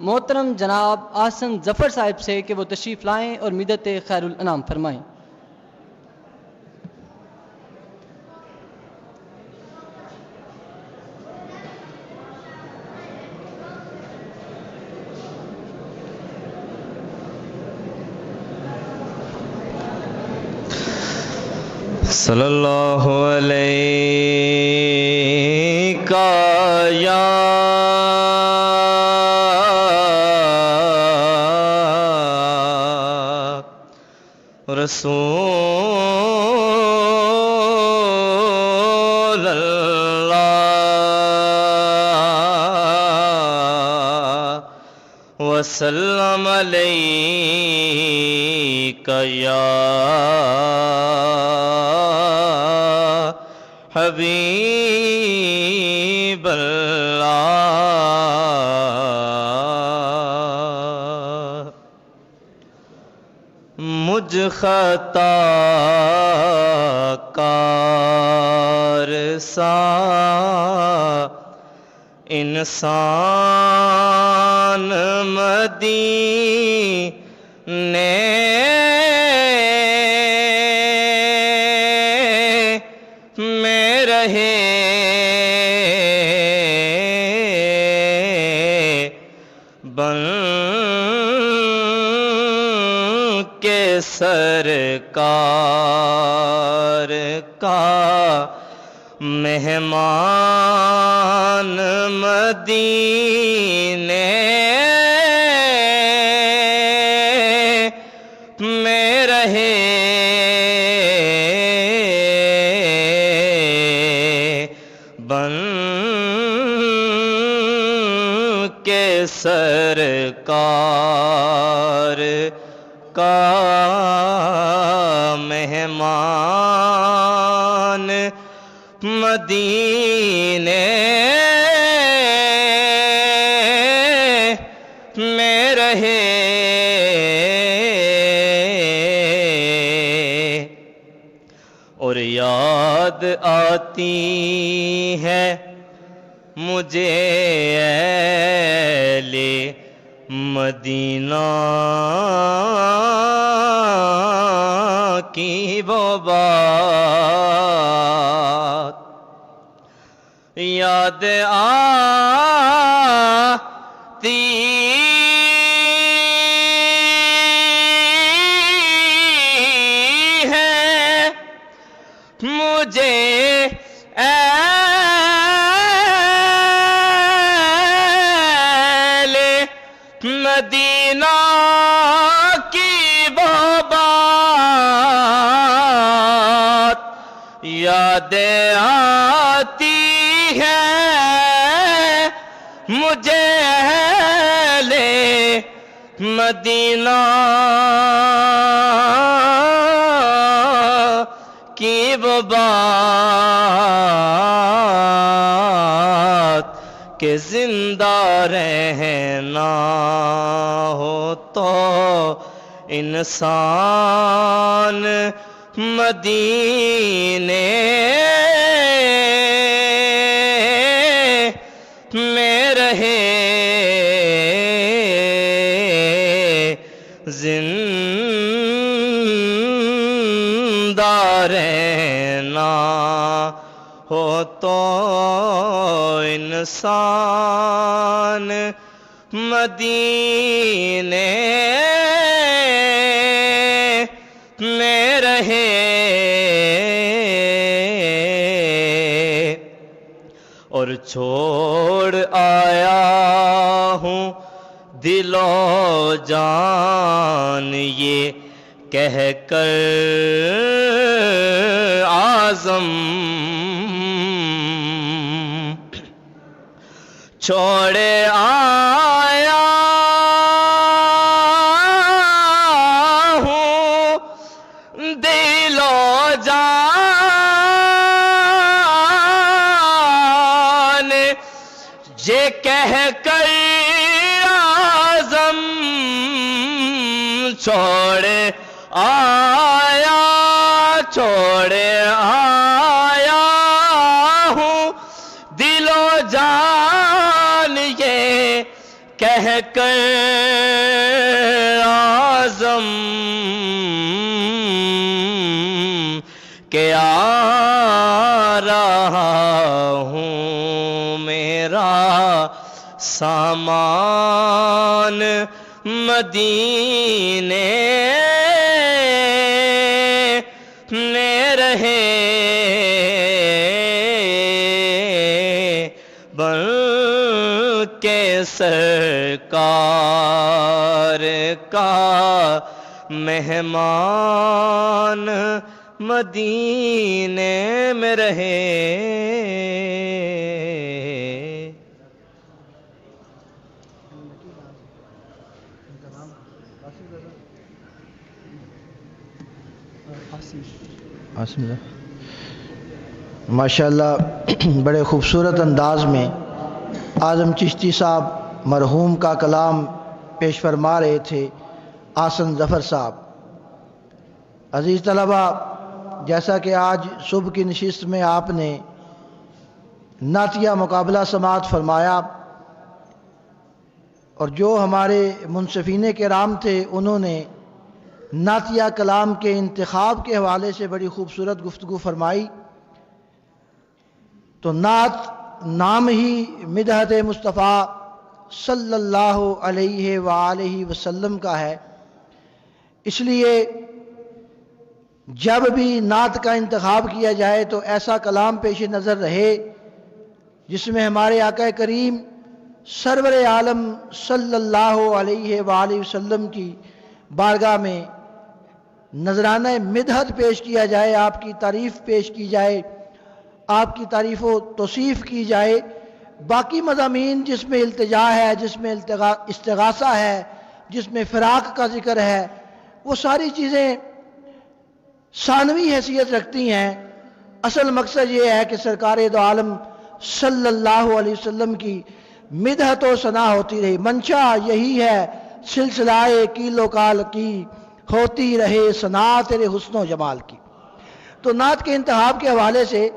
محترم جناب آسن ظفر صاحب سے کہ وہ تشریف لائیں اور مدت خیر الانام فرمائیں۔ صلی اللہ علیہ یا رسول اللہ وسلم علیک یا حبیب اللہ۔ مجھ خطا کار سا انسان مدینے میں رہے بن کے سرکار کا مہمان مدینے میں رہے بن کے سرکار کا مہمان مدینے میں رہے اور یاد آتی ہے مجھے اہل مدینہ کی وہ بات یاد آتی ہے مجھے اہل مدینہ کی وہ بات یاد آتی ہے مجھے اہل مدینہ کی وہ بات کہ زندہ رہنا ہو تو انسان مدینے میں رہے زندہ رہنا ہو تو انسان مدینے میں رہے اور چھوڑ آیا ہوں دل و جان یہ کہہ کر عازم چھوڑ آیا ہوں دل و جان یہ کہہ کر عازم چھوڑ آیا ہوں دل و جان یہ کہہ کر اعظم کہ آ رہا ہوں میرا سامان مدینے میں رہے بن کے سرکار کا مہمان مدینے میں رہے. ماشاءاللہ بڑے خوبصورت انداز میں اعظم چشتی صاحب مرحوم کا کلام پیش فرما رہے تھے آسن ظفر صاحب. عزیز طلبہ، جیسا کہ آج صبح کی نشست میں آپ نے نعتیہ مقابلہ سماعت فرمایا اور جو ہمارے منصفین کرام تھے انہوں نے نعتیہ کلام کے انتخاب کے حوالے سے بڑی خوبصورت گفتگو فرمائی، تو نعت نام ہی مدحت مصطفیٰ صلی اللہ علیہ وآلہ وسلم کا ہے. اس لیے جب بھی نعت کا انتخاب کیا جائے تو ایسا کلام پیش نظر رہے جس میں ہمارے آقا کریم سرور عالم صلی اللہ علیہ وآلہ وسلم کی بارگاہ میں نذرانہ مدحت پیش کیا جائے، آپ کی تعریف پیش کی جائے، آپ کی تعریف و توصیف کی جائے. باقی مضامین جس میں التجا ہے، جس میں استغاثہ ہے، جس میں فراق کا ذکر ہے، وہ ساری چیزیں ثانوی حیثیت رکھتی ہیں. اصل مقصد یہ ہے کہ سرکار دو عالم صلی اللہ علیہ وسلم کی مدحت و ثنا ہوتی رہی. منشا یہی ہے سلسلہ کیلو کال کی، ہوتی رہے ثنا تیرے حسن و جمال کی. تو نعت کے انتخاب کے حوالے سے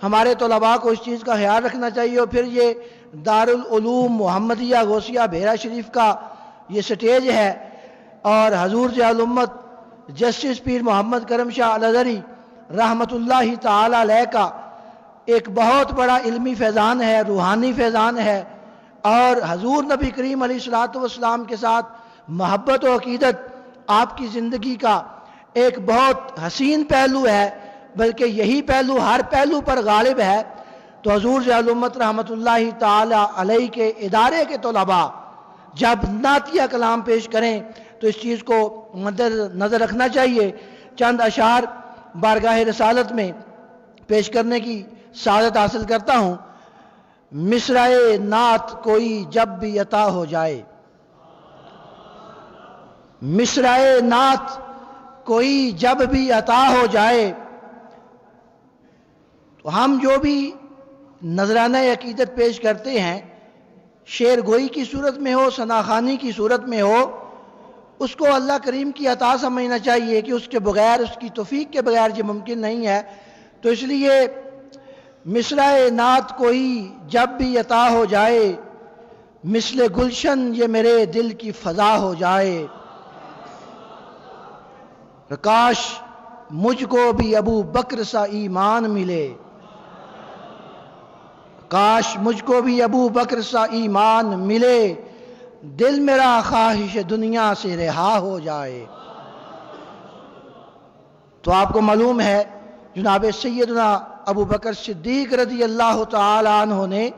ہمارے طلباء کو اس چیز کا خیال رکھنا چاہیے. اور پھر یہ دارالعلوم محمدیہ غوثیہ بحیرہ شریف کا یہ سٹیج ہے اور حضور ضیاء الامت جسٹس پیر محمد کرم شاہ الازہری رحمۃ اللہ تعالی علیہ کا ایک بہت بڑا علمی فیضان ہے، روحانی فیضان ہے، اور حضور نبی کریم علیہ الصلوۃ والسلام کے ساتھ محبت و عقیدت آپ کی زندگی کا ایک بہت حسین پہلو ہے، بلکہ یہی پہلو ہر پہلو پر غالب ہے. تو حضور ضیاء الامت رحمۃ اللہ تعالی علیہ کے ادارے کے طلباء جب نعتیہ کلام پیش کریں تو اس چیز کو مد نظر رکھنا چاہیے. چند اشعار بارگاہ رسالت میں پیش کرنے کی سعادت حاصل کرتا ہوں. مصرعِ نعت کوئی جب بھی عطا ہو جائے، مصرعِ نعت کوئی جب بھی عطا ہو جائے، تو ہم جو بھی نذرانہ عقیدت پیش کرتے ہیں شعر گوئی کی صورت میں ہو، ثناخوانی کی صورت میں ہو، اس کو اللہ کریم کی عطا سمجھنا چاہیے کہ اس کے بغیر، اس کی توفیق کے بغیر یہ ممکن نہیں ہے. تو اس لیے مصرعِ نعت کوئی جب بھی عطا ہو جائے، مثل گلشن یہ میرے دل کی فضا ہو جائے. کاش مجھ کو بھی ابو بکر سا ایمان ملے، کاش مجھ کو بھی ابو بکر سا ایمان ملے، دل میرا خواہش دنیا سے رہا ہو جائے. تو آپ کو معلوم ہے جناب سیدنا ابو بکر صدیق رضی اللہ تعالی عنہ نے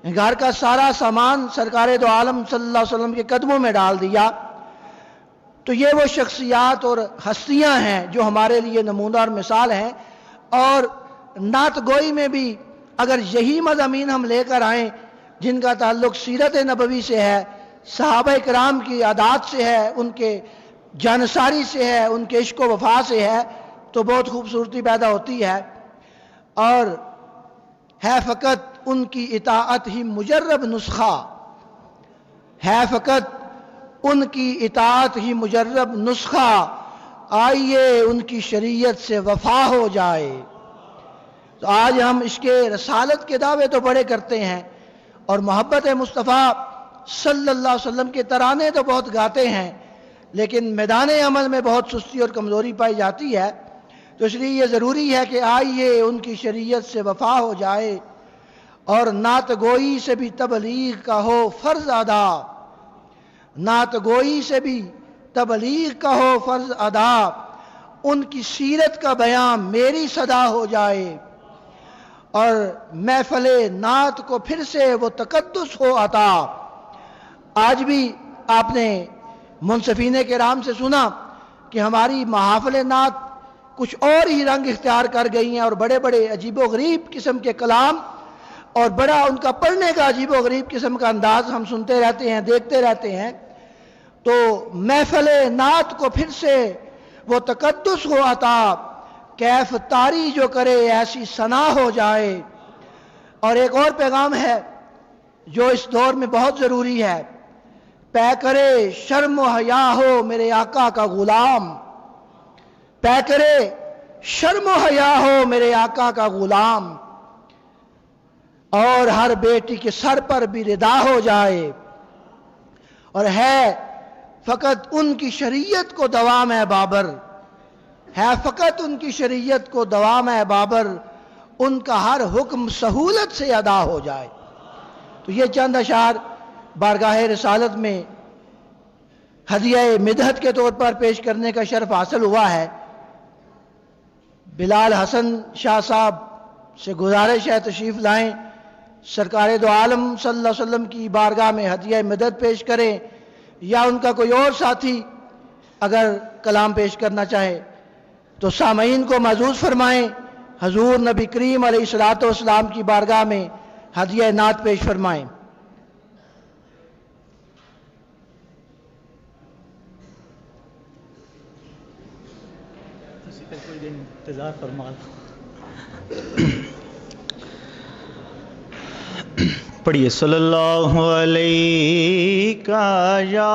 گھر کا سارا سامان سرکار دو عالم صلی اللہ علیہ وسلم کے قدموں میں ڈال دیا. تو یہ وہ شخصیات اور ہستیاں ہیں جو ہمارے لیے نمونہ اور مثال ہیں. اور نعت گوئی میں بھی اگر یہی مضامین ہم لے کر آئیں جن کا تعلق سیرت نبوی سے ہے، صحابہ کرام کی عادات سے ہے، ان کے جانساری سے ہے، ان کے عشق و وفا سے ہے، تو بہت خوبصورتی پیدا ہوتی ہے. اور ہے فقط ان کی اطاعت ہی مجرب نسخہ، ہے فقط ان کی اطاعت ہی مجرب نسخہ، آئیے ان کی شریعت سے وفا ہو جائے. تو آج ہم عشق رسالت کے دعوے تو بڑے کرتے ہیں اور محبت مصطفیٰ صلی اللہ علیہ وسلم کے ترانے تو بہت گاتے ہیں، لیکن میدان عمل میں بہت سستی اور کمزوری پائی جاتی ہے، تو اس لیے یہ ضروری ہے کہ آئیے ان کی شریعت سے وفا ہو جائے اور نعت گوئی سے بھی تبلیغ کا ہو فرض ادا، نعت گوئی سے بھی تبلیغ کا ہو فرض ادا، ان کی سیرت کا بیان میری صدا ہو جائے، اور محفل نعت کو پھر سے وہ تقدس ہو عطا۔ آج بھی آپ نے منصفین کرام سے سنا کہ ہماری محافل نعت کچھ اور ہی رنگ اختیار کر گئی ہیں، اور بڑے بڑے عجیب و غریب قسم کے کلام اور بڑا ان کا پڑھنے کا عجیب و غریب قسم کا انداز ہم سنتے رہتے ہیں، دیکھتے رہتے ہیں۔ تو محفل نعت کو پھر سے وہ تقدس ہو عطا، کیف طاری جو کرے ایسی ثنا ہو جائے۔ اور ایک اور پیغام ہے جو اس دور میں بہت ضروری ہے، پے کرے شرم و حیا ہو میرے آقا کا غلام، پے کرے شرم و حیا ہو میرے آقا کا غلام، اور ہر بیٹی کے سر پر بھی ردا ہو جائے، اور ہے فقط ان کی شریعت کو دوام ہے بابر، ہے فقط ان کی شریعت کو دوام ہے بابر، ان کا ہر حکم سہولت سے ادا ہو جائے۔ تو یہ چند اشعار بارگاہ رسالت میں ہدیہ مدحت کے طور پر پیش کرنے کا شرف حاصل ہوا ہے۔ بلال حسن شاہ صاحب سے گزارش ہے تشریف لائیں، سرکار دو عالم صلی اللہ علیہ وسلم کی بارگاہ میں ہدیہ مدد پیش کریں، یا ان کا کوئی اور ساتھی اگر کلام پیش کرنا چاہے تو سامعین کو معزوز فرمائیں، حضور نبی کریم علیہ الصلوۃ والسلام کی بارگاہ میں ہدیہ نعت پیش فرمائیں۔ انتظار فرما پڑھیے صلی اللہ علیہ یا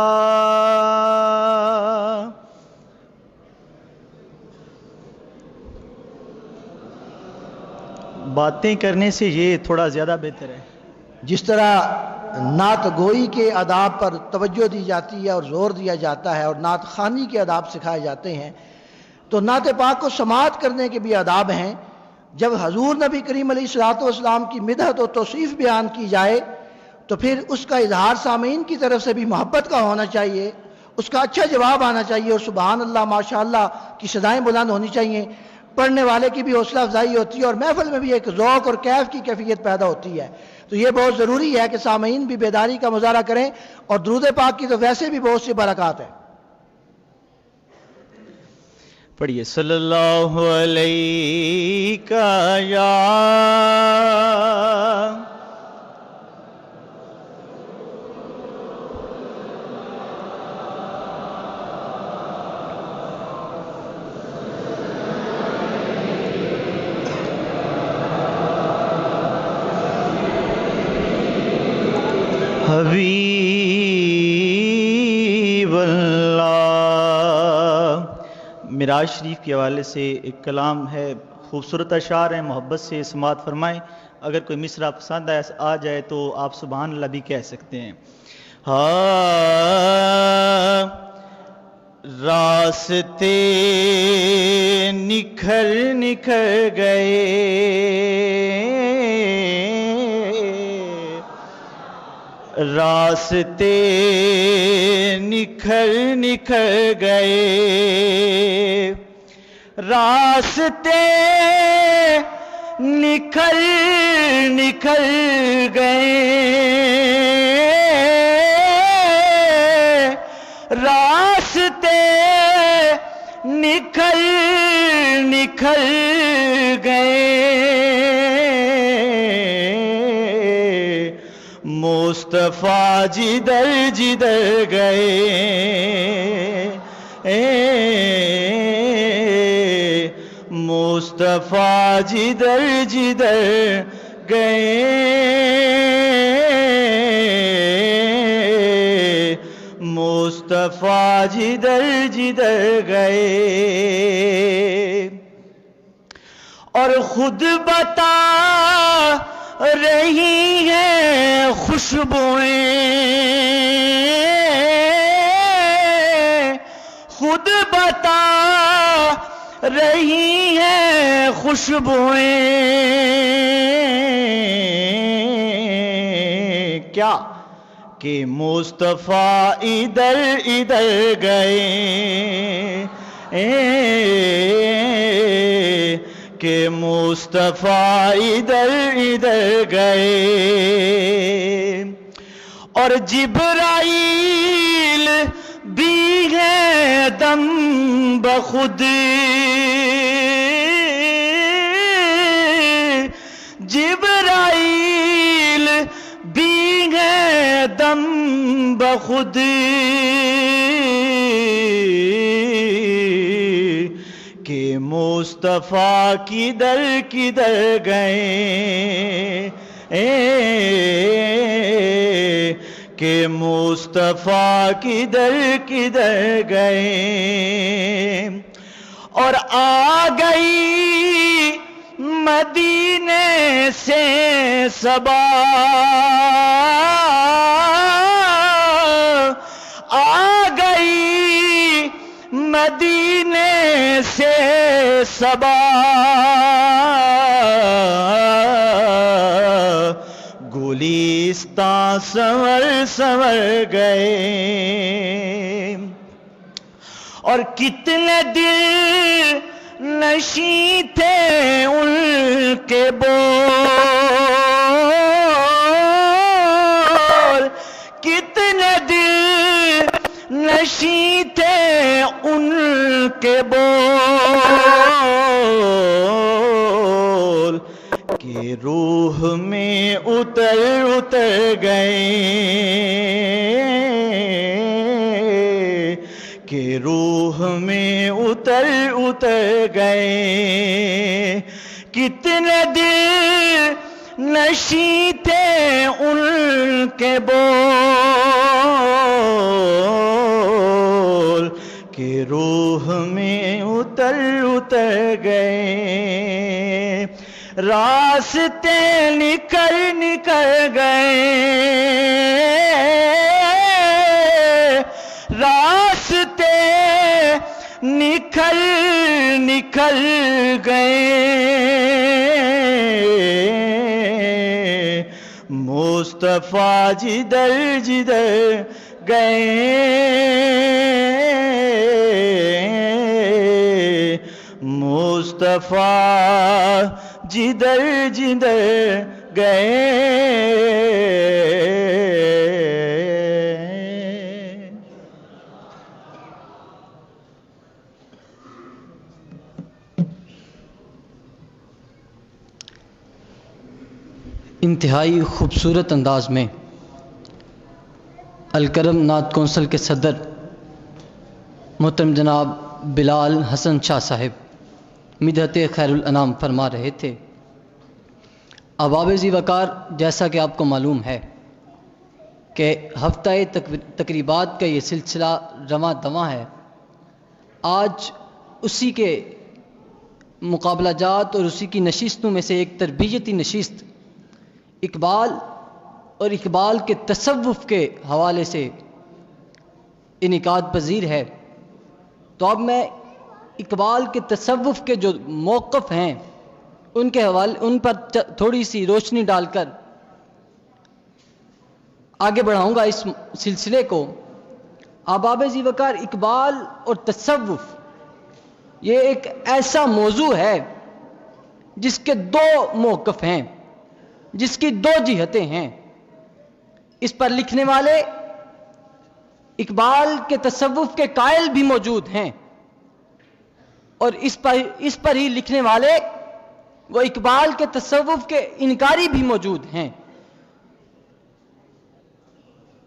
باتیں کرنے سے یہ تھوڑا زیادہ بہتر ہے۔ جس طرح نعت گوئی کے آداب پر توجہ دی جاتی ہے اور زور دیا جاتا ہے، اور نعت خوانی کے آداب سکھائے جاتے ہیں، تو نعت پاک کو سماعت کرنے کے بھی آداب ہیں۔ جب حضور نبی کریم علیہ الصلوۃ والسلام کی مدحت و توصیف بیان کی جائے تو پھر اس کا اظہار سامعین کی طرف سے بھی محبت کا ہونا چاہیے، اس کا اچھا جواب آنا چاہیے، اور سبحان اللہ ماشاءاللہ کی صدائیں بلند ہونی چاہیے، پڑھنے والے کی بھی حوصلہ افزائی ہوتی ہے، اور محفل میں بھی ایک ذوق اور کیف کی کیفیت پیدا ہوتی ہے۔ تو یہ بہت ضروری ہے کہ سامعین بھی بیداری کا مظاہرہ کریں، اور درود پاک کی تو ویسے بھی بہت سی برکات ہیں۔ پڑھیے صلی اللہ علیہ یا حبیب اللہ۔ معراج شریف کے حوالے سے ایک کلام ہے، خوبصورت اشعار ہیں، محبت سے سماعت فرمائیں۔ اگر کوئی مصرع پسند آ جائے تو آپ سبحان اللہ بھی کہہ سکتے ہیں۔ راستے نکھر نکھر گئے، راستے نکھر نکھر گئے، راستے نکھر نکھر گئے، راستے نکھر نکھر گئے، مصطفیٰ جدھر جدھر گئے، مصطفیٰ جدھر جدھر گئے، مصطفیٰ جدھر جدھر گئے، اور خود بتا رہی ہیں خوشبوئیں، خود بتا رہی ہیں خوشبوئیں، کیا کہ مصطفیٰ ادھر ادھر گئے، کہ مصطفیٰ ادھر ادھر گئے، اور جبرائیل بھی ہے دم بخود، جبرائیل بھی ہے دم بخود، کہ مصطفیٰ کدھر کدھر گئے، کہ مصطفیٰ کدھر کدھر گئے، اور آ گئی مدینے سے صبا، آ گئی مدینے سے صبا، گلستان سنور سنور گئے، اور کتنے دل نشیں تھے ان کے بول، کتنے دل نشیں تھے ان کے بول، کہ روح میں اتر اتر گئے، کہ روح میں اتر اتر گئے، کتنے دل نشیں تھے ان کے بول، کہ روح میں اتر اتر گئے، راستے نکل نکل گئے، راستے نکل نکل گئے، مصطفیٰ جدھر جدھر گئے، مصطفیٰ جدھر جدھر گئے، انتہائی خوبصورت انداز میں الکرم نعت کونسل کے صدر محترم جناب بلال حسن شاہ صاحب مدحت خیر الانام فرما رہے تھے۔ ابواب ذی وقار، جیسا کہ آپ کو معلوم ہے کہ ہفتہ تقریبات کا یہ سلسلہ رواں دواں ہے، آج اسی کے مقابلہ جات اور اسی کی نشستوں میں سے ایک تربیتی نشست اقبال اور اقبال کے تصوف کے حوالے سے انعقاد پذیر ہے۔ تو اب میں اقبال کے تصوف کے جو موقف ہیں ان کے حوالے ان پر تھوڑی سی روشنی ڈال کر آگے بڑھاؤں گا اس سلسلے کو۔ ابواب ذی وقار، اقبال اور تصوف، یہ ایک ایسا موضوع ہے جس کے دو موقف ہیں، جس کی دو جہتیں ہیں۔ اس پر لکھنے والے اقبال کے تصوف کے قائل بھی موجود ہیں، اور اس پر ہی لکھنے والے وہ اقبال کے تصوف کے انکاری بھی موجود ہیں۔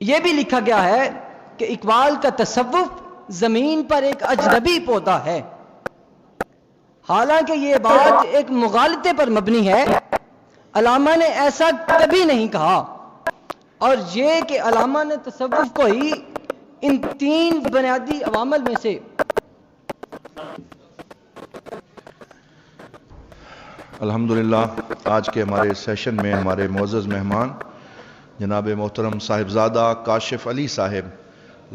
یہ بھی لکھا گیا ہے کہ اقبال کا تصوف زمین پر ایک اجنبی پودا ہے، حالانکہ یہ بات ایک مغالطے پر مبنی ہے۔ علامہ نے ایسا کبھی نہیں کہا، اور یہ کہ علامہ نے تصوف کو ہی ان تین بنیادی عوامل میں سے الحمدللہ آج کے ہمارے سیشن میں ہمارے معزز مہمان جناب محترم صاحبزادہ کاشف علی صاحب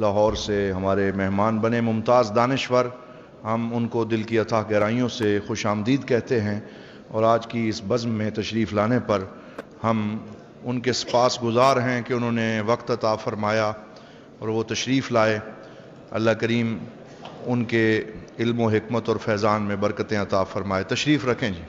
لاہور سے ہمارے مہمان بنے، ممتاز دانشور، ہم ان کو دل کی اتھاہ گہرائیوں سے خوش آمدید کہتے ہیں، اور آج کی اس بزم میں تشریف لانے پر ہم ان کے سپاس گزار ہیں کہ انہوں نے وقت عطا فرمایا اور وہ تشریف لائے۔ اللہ کریم ان کے علم و حکمت اور فیضان میں برکتیں عطا فرمائے۔ تشریف رکھیں جی۔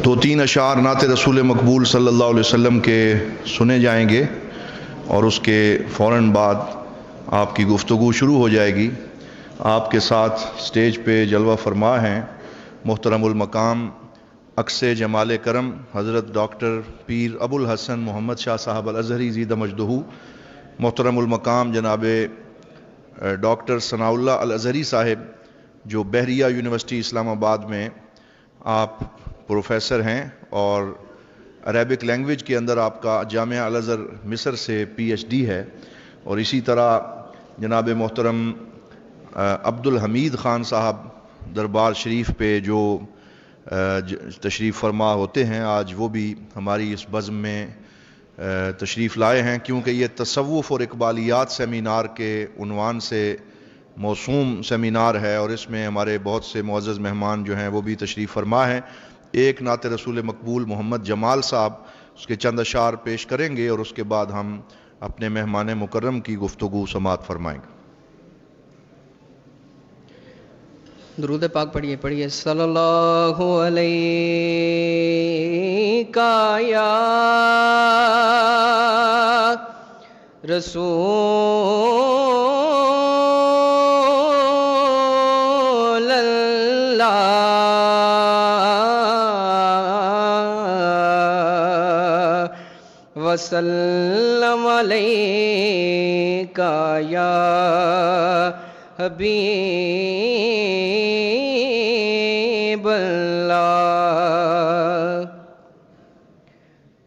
دو تین اشعار نعت رسول مقبول صلی اللہ علیہ وسلم کے سنے جائیں گے اور اس کے فوراً بعد آپ کی گفتگو شروع ہو جائے گی۔ آپ کے ساتھ سٹیج پہ جلوہ فرما ہیں محترم المقام عکس جمال کرم حضرت ڈاکٹر پیر ابو الحسن محمد شاہ صاحب الازہری زیدہ مجدہ، محترم المقام جناب ڈاکٹر ثناء اللہ الازہری صاحب جو بحریہ یونیورسٹی اسلام آباد میں آپ پروفیسر ہیں، اور عربک لینگویج کے اندر آپ کا جامعہ الازہر مصر سے پی ایچ ڈی ہے، اور اسی طرح جناب محترم عبد الحمید خان صاحب دربار شریف پہ جو تشریف فرما ہوتے ہیں، آج وہ بھی ہماری اس بزم میں تشریف لائے ہیں، کیونکہ یہ تصوف اور اقبالیات سیمینار کے عنوان سے موسوم سیمینار ہے، اور اس میں ہمارے بہت سے معزز مہمان جو ہیں وہ بھی تشریف فرما ہیں۔ ایک نعت رسول مقبول محمد جمال صاحب اس کے چند اشعار پیش کریں گے، اور اس کے بعد ہم اپنے مہمان مکرم کی گفتگو سماعت فرمائیں گے۔ درود پاک پڑھیے صلی اللہ علیہ یا رسول اللہ وسلم علیک یا حبیب اللہ۔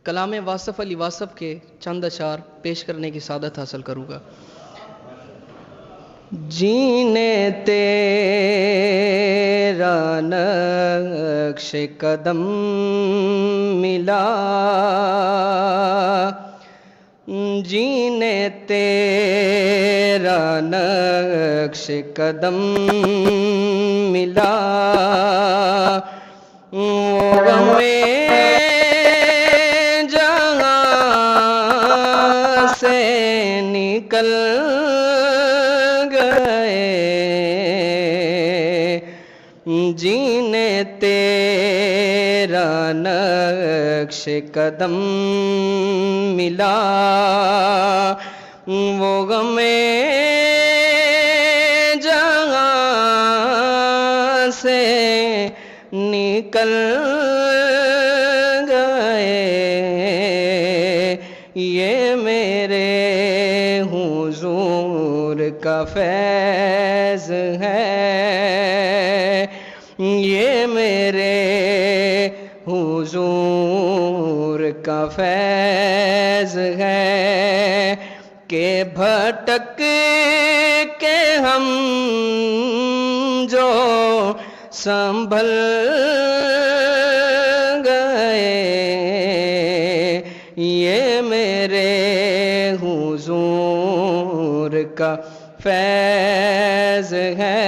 کلام واصف علی واصف کے چند اشعار پیش کرنے کی سعادت حاصل کروں گا۔ جینے تیرا نقش قدم ملا، جینے تیرا نقش قدم ملا، غمِ جہاں سے نکل گئے، جینے تیرا نقش قدم ملا، وہ غمِ جہاں سے نکل گئے، یہ میرے حضور کا فیض ہے، یہ میرے حضور کا فیض ہے، کہ بھٹک کے ہم جو سنبھل گئے، یہ میرے حضور کا فیض ہے۔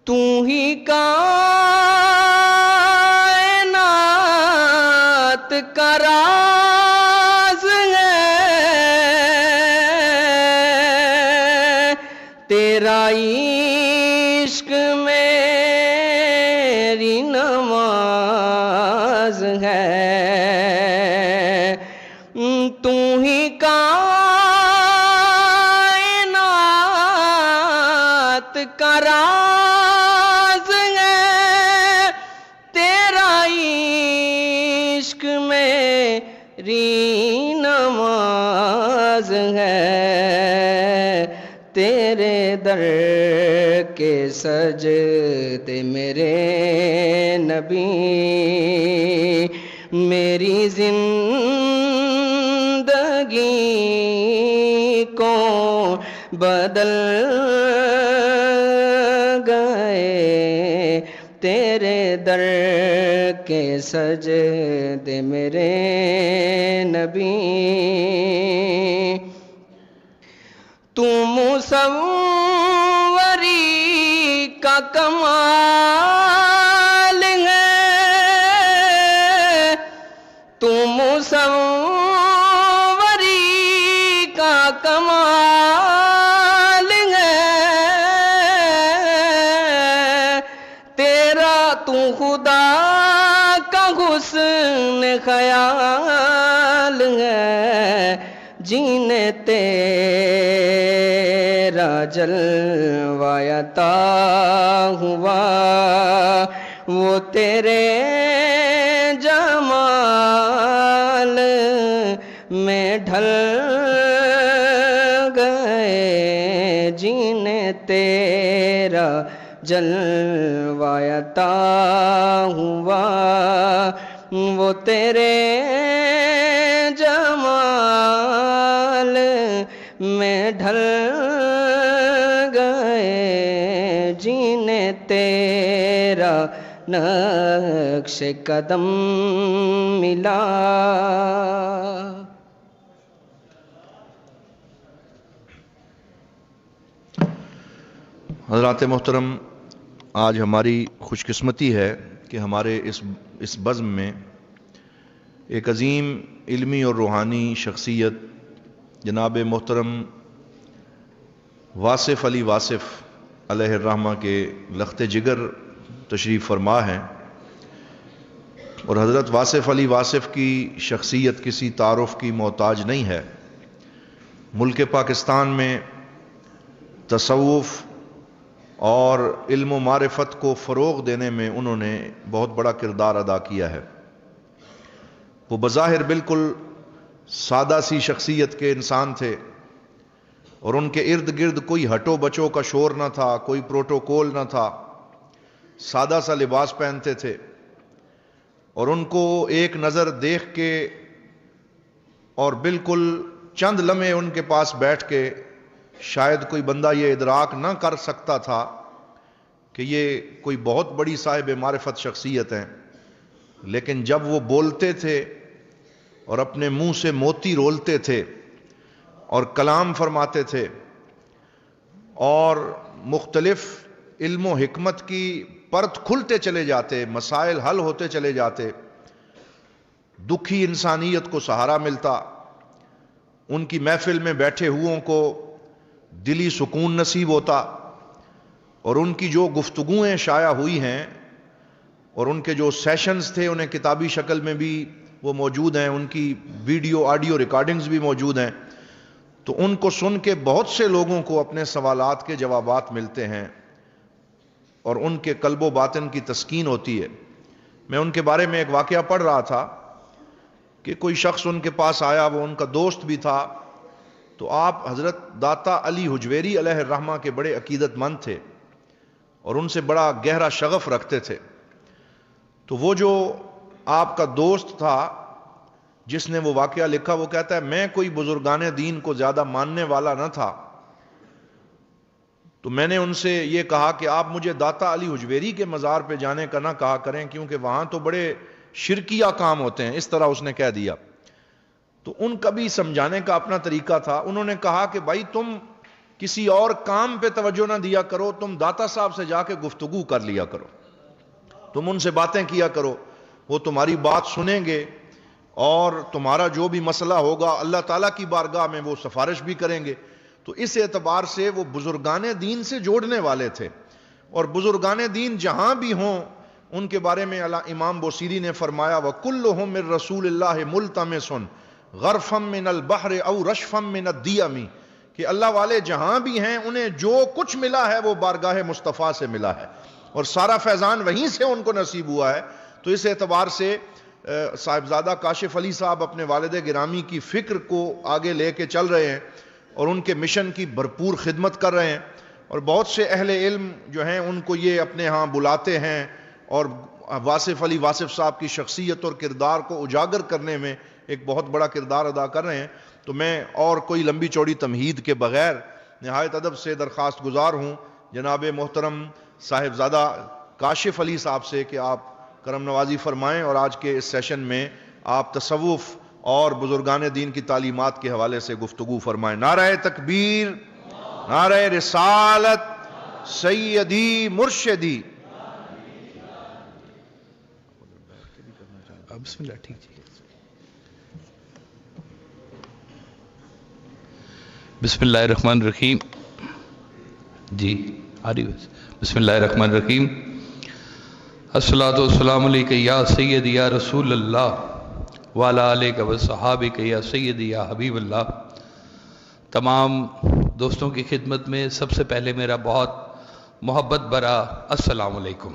تو ہی کائنات کا راز ہے، تیرا عشق میری نماز ہے، تو ہی کائنات کا راز ہے، تیرا عشق میری نماز ہے، تیرے در کے سجدے میرے نبی میری زندگی کو بدل گئے تیرے در کے سجدے میرے نبی تو مصوری کا کمال ہے تو مصوری کا کمال ہے تیرا تو خدا کا حسن خیال ہے جینے تیرا جلوہ عطا ہوا وہ تیرے جمال میں ڈھل گئے جینے تیرا جلوہ عطا ہوا وہ تیرے جمال میں ڈھل گئے جینے تیرا نقش قدم ملا حضرات محترم، آج ہماری خوش قسمتی ہے کہ ہمارے اس بزم میں ایک عظیم علمی اور روحانی شخصیت جناب محترم واصف علی واصف علیہ الرحمہ کے لخت جگر تشریف فرما ہیں، اور حضرت واصف علی واصف کی شخصیت کسی تعارف کی محتاج نہیں ہے۔ ملک پاکستان میں تصوف اور علم و معرفت کو فروغ دینے میں انہوں نے بہت بڑا کردار ادا کیا ہے۔ وہ بظاہر بالکل سادہ سی شخصیت کے انسان تھے، اور ان کے ارد گرد کوئی ہٹو بچو کا شور نہ تھا، کوئی پروٹوکول نہ تھا، سادہ سا لباس پہنتے تھے، اور ان کو ایک نظر دیکھ کے اور بالکل چند لمحے ان کے پاس بیٹھ کے شاید کوئی بندہ یہ ادراک نہ کر سکتا تھا کہ یہ کوئی بہت بڑی صاحب معرفت شخصیت ہیں، لیکن جب وہ بولتے تھے اور اپنے منہ سے موتی رولتے تھے اور کلام فرماتے تھے اور مختلف علم و حکمت کی پرت کھلتے چلے جاتے، مسائل حل ہوتے چلے جاتے، دکھی انسانیت کو سہارا ملتا، ان کی محفل میں بیٹھے ہوئوں کو دلی سکون نصیب ہوتا، اور ان کی جو گفتگویں شائع ہوئی ہیں اور ان کے جو سیشنز تھے انہیں کتابی شکل میں بھی وہ موجود ہیں، ان کی ویڈیو آڈیو ریکارڈنگز بھی موجود ہیں، تو ان کو سن کے بہت سے لوگوں کو اپنے سوالات کے جوابات ملتے ہیں اور ان کے قلب و باطن کی تسکین ہوتی ہے۔ میں ان کے بارے میں ایک واقعہ پڑھ رہا تھا کہ کوئی شخص ان کے پاس آیا، وہ ان کا دوست بھی تھا، تو آپ حضرت داتا علی حجویری علیہ الرحمہ کے بڑے عقیدت مند تھے اور ان سے بڑا گہرا شغف رکھتے تھے۔ تو وہ جو آپ کا دوست تھا جس نے وہ واقعہ لکھا، وہ کہتا ہے میں کوئی بزرگان دین کو زیادہ ماننے والا نہ تھا، تو میں نے ان سے یہ کہا کہ آپ مجھے داتا علی حجویری کے مزار پہ جانے کا نہ کہا کریں، کیونکہ وہاں تو بڑے شرکیہ کام ہوتے ہیں، اس طرح اس نے کہہ دیا۔ تو ان کا بھی سمجھانے کا اپنا طریقہ تھا، انہوں نے کہا کہ بھائی تم کسی اور کام پہ توجہ نہ دیا کرو، تم داتا صاحب سے جا کے گفتگو کر لیا کرو، تم ان سے باتیں کیا کرو، وہ تمہاری بات سنیں گے اور تمہارا جو بھی مسئلہ ہوگا اللہ تعالیٰ کی بارگاہ میں وہ سفارش بھی کریں گے۔ تو اس اعتبار سے وہ بزرگان دین سے جوڑنے والے تھے، اور بزرگان دین جہاں بھی ہوں ان کے بارے میں امام بوصیری نے فرمایا وَكُلُّهُم مِّن رسول اللہ ملتمس غرفا من البحر او رشفا من الدیم، کہ اللہ والے جہاں بھی ہیں انہیں جو کچھ ملا ہے وہ بارگاہ مصطفیٰ سے ملا ہے، اور سارا فیضان وہیں سے ان کو نصیب ہوا ہے۔ تو اس اعتبار سے صاحبزادہ کاشف علی صاحب اپنے والد گرامی کی فکر کو آگے لے کے چل رہے ہیں اور ان کے مشن کی بھرپور خدمت کر رہے ہیں، اور بہت سے اہل علم جو ہیں ان کو یہ اپنے ہاں بلاتے ہیں اور واصف علی واصف صاحب کی شخصیت اور کردار کو اجاگر کرنے میں ایک بہت بڑا کردار ادا کر رہے ہیں. تو میں اور کوئی لمبی چوڑی تمہید کے بغیر نہایت ادب سے درخواست گزار ہوں جناب محترم صاحبزادہ کاشف علی صاحب سے کہ آپ کرم نوازی فرمائیں اور آج کے اس سیشن میں آپ تصوف اور بزرگان دین کی تعلیمات کے حوالے سے گفتگو فرمائیں. نعرہ تکبیر، نعرہ رسالت، سیدی مرشدی. بسم اللہ. ٹھیک جی. بسم اللہ الرحمن الرحیم. جی آ رہی ہے. بسم اللہ الرحمن الرحیم. الصلاۃ والسلام علیک یا سیدی یا رسول اللہ وعلی آلک و صحابک یا سیدی یا حبیب اللہ. تمام دوستوں کی خدمت میں سب سے پہلے میرا بہت محبت بھرا السلام علیکم.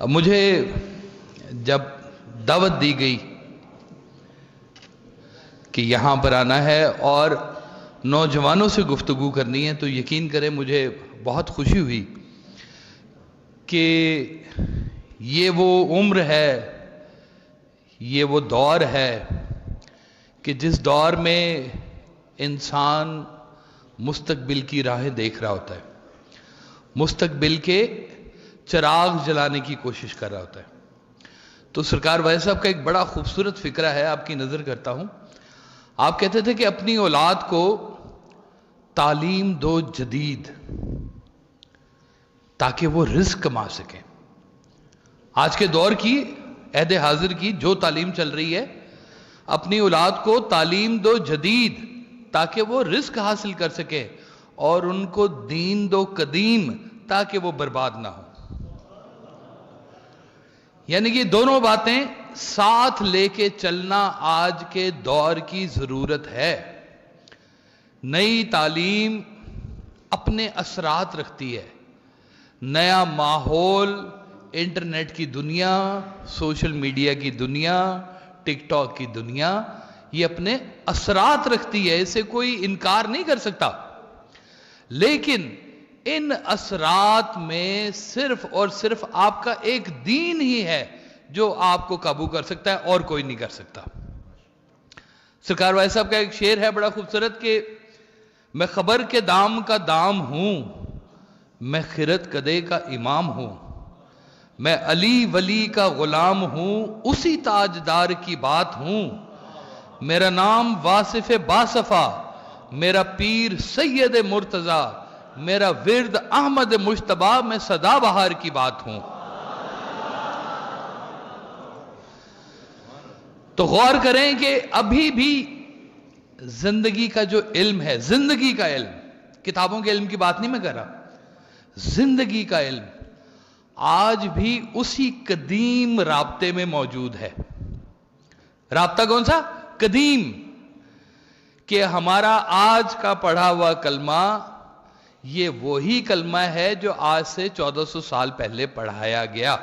مجھے جب دعوت دی گئی کہ یہاں پر آنا ہے اور نوجوانوں سے گفتگو کرنی ہے تو یقین کریں مجھے بہت خوشی ہوئی کہ یہ وہ عمر ہے، یہ وہ دور ہے کہ جس دور میں انسان مستقبل کی راہیں دیکھ رہا ہوتا ہے، مستقبل کے چراغ جلانے کی کوشش کر رہا ہوتا ہے. تو سرکار وائس صاحب کا ایک بڑا خوبصورت فکرہ ہے، آپ کی نظر کرتا ہوں. آپ کہتے تھے کہ اپنی اولاد کو تعلیم دو جدید تاکہ وہ رزق کما سکیں. آج کے دور کی، عہد حاضر کی جو تعلیم چل رہی ہے، اپنی اولاد کو تعلیم دو جدید تاکہ وہ رزق حاصل کر سکے، اور ان کو دین دو قدیم تاکہ وہ برباد نہ ہو. یعنی کہ دونوں باتیں ساتھ لے کے چلنا آج کے دور کی ضرورت ہے. نئی تعلیم اپنے اثرات رکھتی ہے. نیا ماحول، انٹرنیٹ کی دنیا، سوشل میڈیا کی دنیا، ٹک ٹاک کی دنیا، یہ اپنے اثرات رکھتی ہے، اسے کوئی انکار نہیں کر سکتا. لیکن ان اثرات میں صرف اور صرف آپ کا ایک دین ہی ہے جو آپ کو قابو کر سکتا ہے، اور کوئی نہیں کر سکتا. سرکار وائس صاحب کا ایک شعر ہے بڑا خوبصورت کہ میں خبر کے دام کا دام ہوں، میں خرد کدے کا امام ہوں، میں علی ولی کا غلام ہوں، اسی تاجدار کی بات ہوں، میرا نام واصف باصفا، میرا پیر سید مرتضی، میرا ورد احمد مجتبی، میں سدا بہار کی بات ہوں. تو غور کریں کہ ابھی بھی زندگی کا جو علم ہے، زندگی کا علم، کتابوں کے علم کی بات نہیں میں کر رہا، زندگی کا علم آج بھی اسی قدیم رابطے میں موجود ہے. رابطہ کون سا؟ قدیم. کہ ہمارا آج کا پڑھا ہوا کلمہ یہ وہی کلمہ ہے جو آج سے 1400 سال پہلے پڑھایا گیا،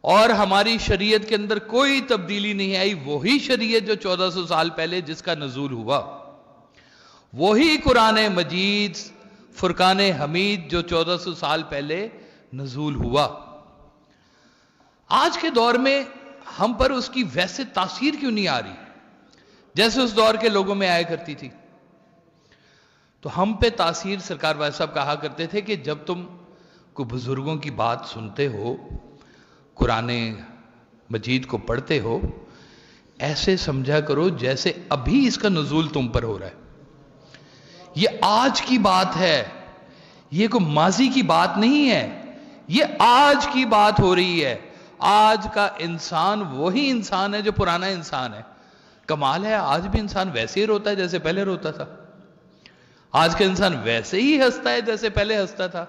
اور ہماری شریعت کے اندر کوئی تبدیلی نہیں آئی. وہی شریعت جو 1400 سال پہلے جس کا نزول ہوا، وہی قرآن مجید فرقان حمید جو 1400 سال پہلے نزول ہوا. آج کے دور میں ہم پر اس کی ویسے تاثیر کیوں نہیں آ رہی جیسے اس دور کے لوگوں میں آیا کرتی تھی؟ تو ہم پہ تاثیر سرکار وائس صاحب کہا کرتے تھے کہ جب تم کوئی بزرگوں کی بات سنتے ہو، قرآن مجید کو پڑھتے ہو، ایسے سمجھا کرو جیسے ابھی اس کا نزول تم پر ہو رہا ہے. یہ آج کی بات ہے، یہ کوئی ماضی کی بات نہیں ہے، یہ آج کی بات ہو رہی ہے. آج کا انسان وہی انسان ہے جو پرانا انسان ہے. کمال ہے، آج بھی انسان ویسے ہی روتا ہے جیسے پہلے روتا تھا. آج کا انسان ویسے ہی ہنستا ہے جیسے پہلے ہنستا تھا.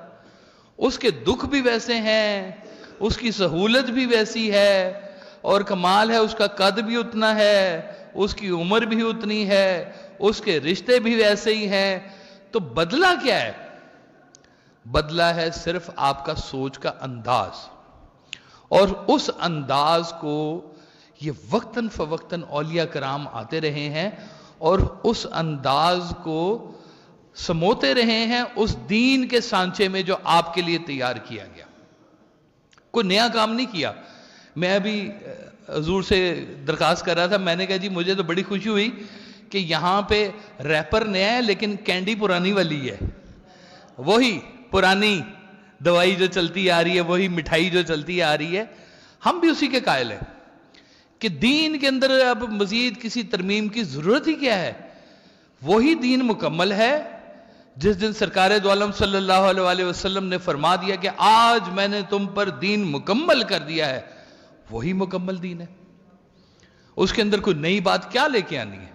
اس کے دکھ بھی ویسے ہیں، اس کی سہولت بھی ویسی ہے، اور کمال ہے اس کا قد بھی اتنا ہے، اس کی عمر بھی اتنی ہے، اس کے رشتے بھی ویسے ہی ہیں. تو بدلہ کیا ہے؟ بدلہ ہے صرف آپ کا سوچ کا انداز، اور اس انداز کو یہ وقتاً فوقتاً اولیاء کرام آتے رہے ہیں اور اس انداز کو سموتے رہے ہیں اس دین کے سانچے میں جو آپ کے لیے تیار کیا گیا. کوئی نیا کام نہیں کیا. میں ابھی حضور سے درخواست کر رہا تھا, میں نے کہا جی مجھے تو بڑی خوشی ہوئی کہ یہاں پہ ریپر نیا ہے لیکن کینڈی پرانی والی ہے, وہی پرانی دوائی جو چلتی آ رہی ہے, وہی مٹھائی جو چلتی آ رہی ہے. ہم بھی اسی کے قائل ہیں کہ دین کے اندر اب مزید کسی ترمیم کی ضرورت ہی کیا ہے. وہی دین مکمل ہے جس دن سرکار دو عالم صلی اللہ علیہ وسلم نے فرما دیا کہ آج میں نے تم پر دین مکمل کر دیا ہے, وہی مکمل دین ہے. اس کے اندر کوئی نئی بات کیا لے کے آنی ہے.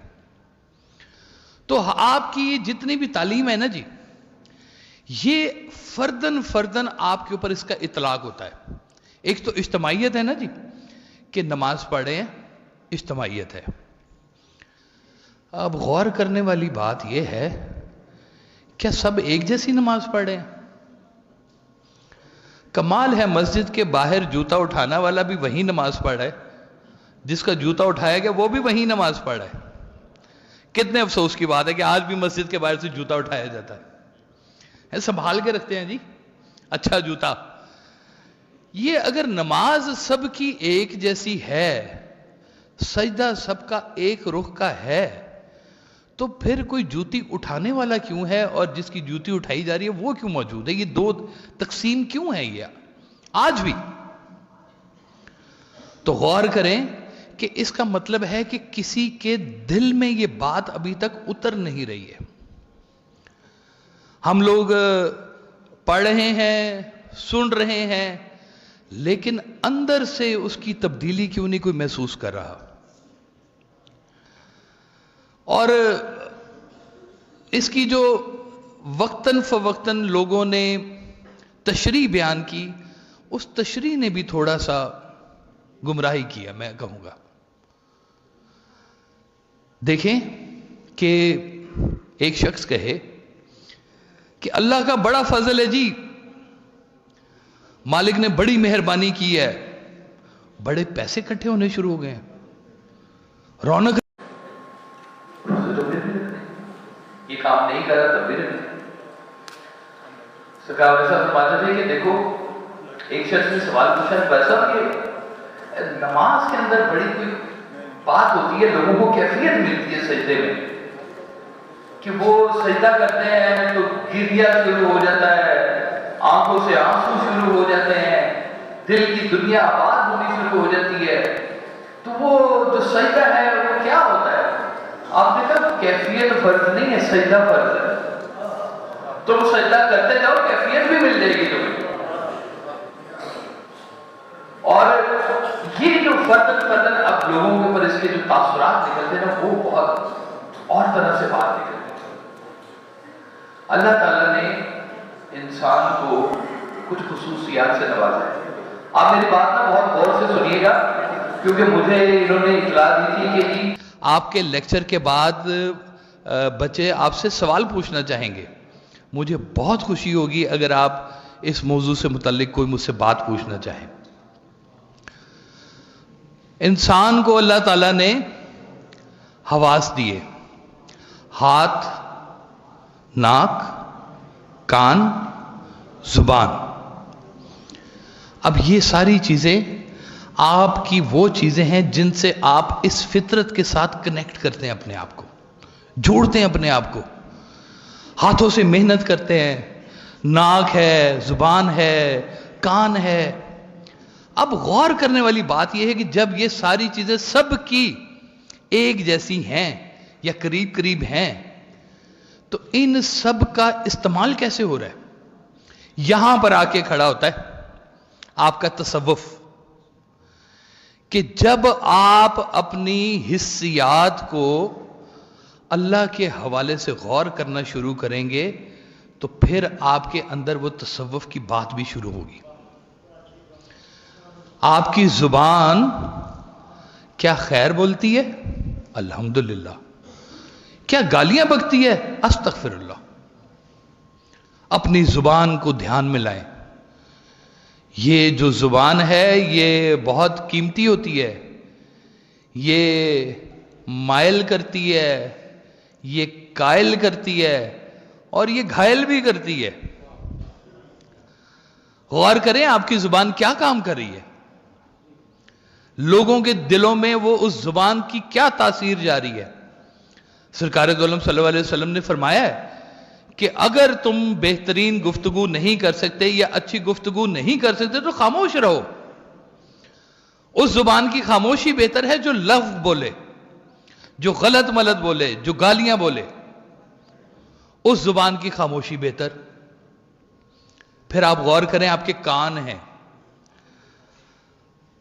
تو آپ کی جتنی بھی تعلیم ہے نا جی, یہ فردن آپ کے اوپر اس کا اطلاق ہوتا ہے. ایک تو اجتماعیت ہے نا جی, کہ نماز پڑھیں, اجتماعیت ہے. اب غور کرنے والی بات یہ ہے, کیا سب ایک جیسی نماز پڑھ رہے ہیں؟ کمال ہے مسجد کے باہر جوتا اٹھانا والا بھی وہی نماز پڑھ رہا ہے, جس کا جوتا اٹھایا گیا وہ بھی وہی نماز پڑھ رہا ہے. کتنے افسوس کی بات ہے کہ آج بھی مسجد کے باہر سے جوتا اٹھایا جاتا ہے, سنبھال کے رکھتے ہیں جی اچھا جوتا. یہ اگر نماز سب کی ایک جیسی ہے, سجدہ سب کا ایک رخ کا ہے, تو پھر کوئی جوتی اٹھانے والا کیوں ہے اور جس کی جوتی اٹھائی جا رہی ہے وہ کیوں موجود ہے؟ یہ دو تقسیم کیوں ہے یہ آج بھی؟ تو غور کریں کہ اس کا مطلب ہے کہ کسی کے دل میں یہ بات ابھی تک اتر نہیں رہی ہے. ہم لوگ پڑھ رہے ہیں, سن رہے ہیں, لیکن اندر سے اس کی تبدیلی کیوں نہیں کوئی محسوس کر رہا. اور اس کی جو وقتاً فوقتاً لوگوں نے تشریح بیان کی, اس تشریح نے بھی تھوڑا سا گمراہی کیا میں کہوں گا. دیکھیں کہ ایک شخص کہے کہ اللہ کا بڑا فضل ہے جی, مالک نے بڑی مہربانی کی ہے, بڑے پیسے اکٹھے ہونے شروع ہو گئے ہیں, رونق یہ کام نہیں کرا تب بھی نہیں. سرکار ویسا فرماتے تھے کہ دیکھو ایک شخص نے سوال پوچھا ویسا کہ نماز کے اندر بڑی کوئی بات ہوتی ہے, لوگوں کو کیفیت ملتی ہے سجدے میں کہ وہ سجدہ کرتے ہیں تو گریہ شروع ہو جاتا ہے, آنکھوں سے آنسو شروع ہو جاتے ہیں, دل کی دنیا آباد ہونی شروع ہو جاتی ہے. تو وہ جو سجدہ ہے وہ کیا ہوتا ہے؟ آپ نے کہا کیفیت فرض نہیں ہے, سجدہ فرض ہے. تم سجدہ کرتے جاؤ, کیفیت بھی مل جائے گی تمہیں. اور یہ جو فردن اب لوگوں کے اوپر اس کے جو تاثرات نکلتے ہیں نا, وہ بہت اور طرح سے بات نکلتے ہیں. اللہ تعالیٰ نے انسان کو کچھ خصوصیات سے نوازا ہے. آپ میری بات نا بہت غور سے سنیے گا, کیونکہ مجھے انہوں نے اطلاع دی تھی کہ جی آپ کے لیکچر کے بعد بچے آپ سے سوال پوچھنا چاہیں گے. مجھے بہت خوشی ہوگی اگر آپ اس موضوع سے متعلق کوئی مجھ سے بات پوچھنا چاہیں. انسان کو اللہ تعالیٰ نے حواس دیے, ہاتھ, ناک, کان, زبان. اب یہ ساری چیزیں آپ کی وہ چیزیں ہیں جن سے آپ اس فطرت کے ساتھ کنیکٹ کرتے ہیں, اپنے آپ کو جوڑتے ہیں, اپنے آپ کو ہاتھوں سے محنت کرتے ہیں. ناک ہے, زبان ہے, کان ہے. اب غور کرنے والی بات یہ ہے کہ جب یہ ساری چیزیں سب کی ایک جیسی ہیں یا قریب قریب ہیں, تو ان سب کا استعمال کیسے ہو رہا ہے؟ یہاں پر آ کے کھڑا ہوتا ہے آپ کا تصوف, کہ جب آپ اپنی حسیات کو اللہ کے حوالے سے غور کرنا شروع کریں گے تو پھر آپ کے اندر وہ تصوف کی بات بھی شروع ہوگی. آپ کی زبان کیا خیر بولتی ہے؟ الحمدللہ. کیا گالیاں بکتی ہے؟ استغفر اللہ. اپنی زبان کو دھیان میں لائیں. یہ جو زبان ہے یہ بہت قیمتی ہوتی ہے, یہ مائل کرتی ہے, یہ قائل کرتی ہے اور یہ گھائل بھی کرتی ہے. غور کریں آپ کی زبان کیا کام کر رہی ہے, لوگوں کے دلوں میں وہ اس زبان کی کیا تاثیر جاری ہے. سرکار دو عالم صلی اللہ علیہ وسلم نے فرمایا ہے کہ اگر تم بہترین گفتگو نہیں کر سکتے یا اچھی گفتگو نہیں کر سکتے تو خاموش رہو. اس زبان کی خاموشی بہتر ہے جو لفظ بولے, جو غلط ملط بولے, جو گالیاں بولے. اس زبان کی خاموشی بہتر. پھر آپ غور کریں آپ کے کان ہیں.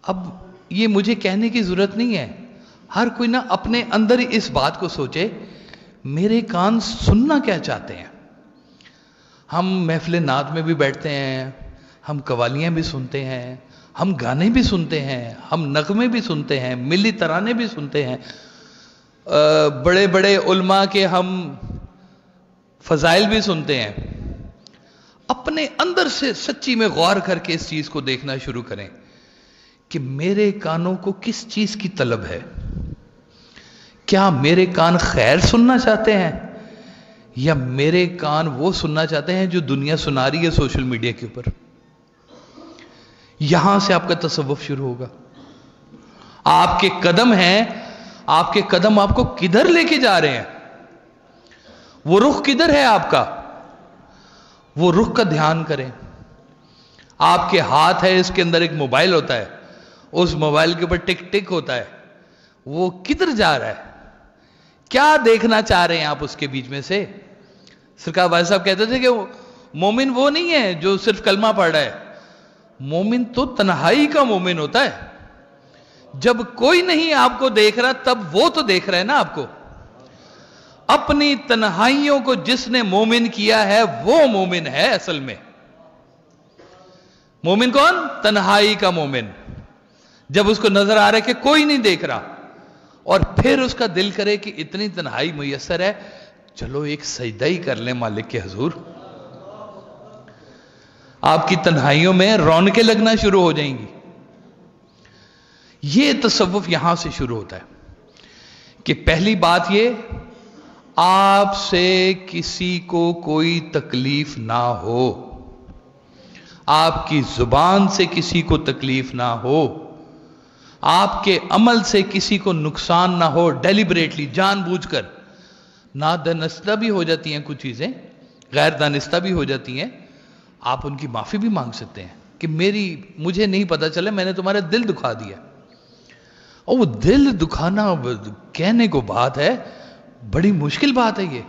اب یہ مجھے کہنے کی ضرورت نہیں ہے, ہر کوئی نہ اپنے اندر ہی اس بات کو سوچے میرے کان سننا کیا چاہتے ہیں. ہم محفل نعت میں بھی بیٹھتے ہیں, ہم قوالیاں بھی سنتے ہیں, ہم گانے بھی سنتے ہیں, ہم نغمے بھی سنتے ہیں, ملی ترانے بھی سنتے ہیں, بڑے بڑے علماء کے ہم فضائل بھی سنتے ہیں. اپنے اندر سے سچی میں غور کر کے اس چیز کو دیکھنا شروع کریں کہ میرے کانوں کو کس چیز کی طلب ہے. کیا میرے کان خیر سننا چاہتے ہیں یا میرے کان وہ سننا چاہتے ہیں جو دنیا سنا رہی ہے سوشل میڈیا کے اوپر. یہاں سے آپ کا تصوف شروع ہوگا. آپ کے قدم ہیں, آپ کے قدم آپ کو کدھر لے کے جا رہے ہیں, وہ رخ کدھر ہے آپ کا, وہ رخ کا دھیان کریں. آپ کے ہاتھ ہے, اس کے اندر ایک موبائل ہوتا ہے, اس موبائل کے اوپر ٹک ٹک ہوتا ہے, وہ کدھر جا رہا ہے, کیا دیکھنا چاہ رہے ہیں آپ اس کے بیچ میں سے. سرکار بھائی صاحب کہتے تھے کہ مومن وہ نہیں ہے جو صرف کلمہ پڑھ رہا ہے, مومن تو تنہائی کا مومن ہوتا ہے. جب کوئی نہیں آپ کو دیکھ رہا تب وہ تو دیکھ رہا ہے نا آپ کو. اپنی تنہائیوں کو جس نے مومن کیا ہے وہ مومن ہے اصل میں. مومن کون؟ تنہائی کا مومن. جب اس کو نظر آ رہا ہے کہ کوئی نہیں دیکھ رہا اور پھر اس کا دل کرے کہ اتنی تنہائی میسر ہے, چلو ایک سجدہ ہی کر لیں مالک کے حضور. آپ کی تنہائیوں میں رونقیں لگنا شروع ہو جائیں گی. یہ تصوف یہاں سے شروع ہوتا ہے کہ پہلی بات یہ, آپ سے کسی کو کوئی تکلیف نہ ہو, آپ کی زبان سے کسی کو تکلیف نہ ہو, آپ کے عمل سے کسی کو نقصان نہ ہو. ڈیلیبریٹلی, جان بوجھ کر. نادانستہ بھی ہو جاتی ہیں کچھ چیزیں, غیر دانستہ بھی ہو جاتی ہیں, آپ ان کی معافی بھی مانگ سکتے ہیں کہ مجھے نہیں پتا چلا, میں نے تمہارا دل دکھا دیا. اور وہ دل دکھانا کہنے کو بات ہے, بڑی مشکل بات ہے. یہ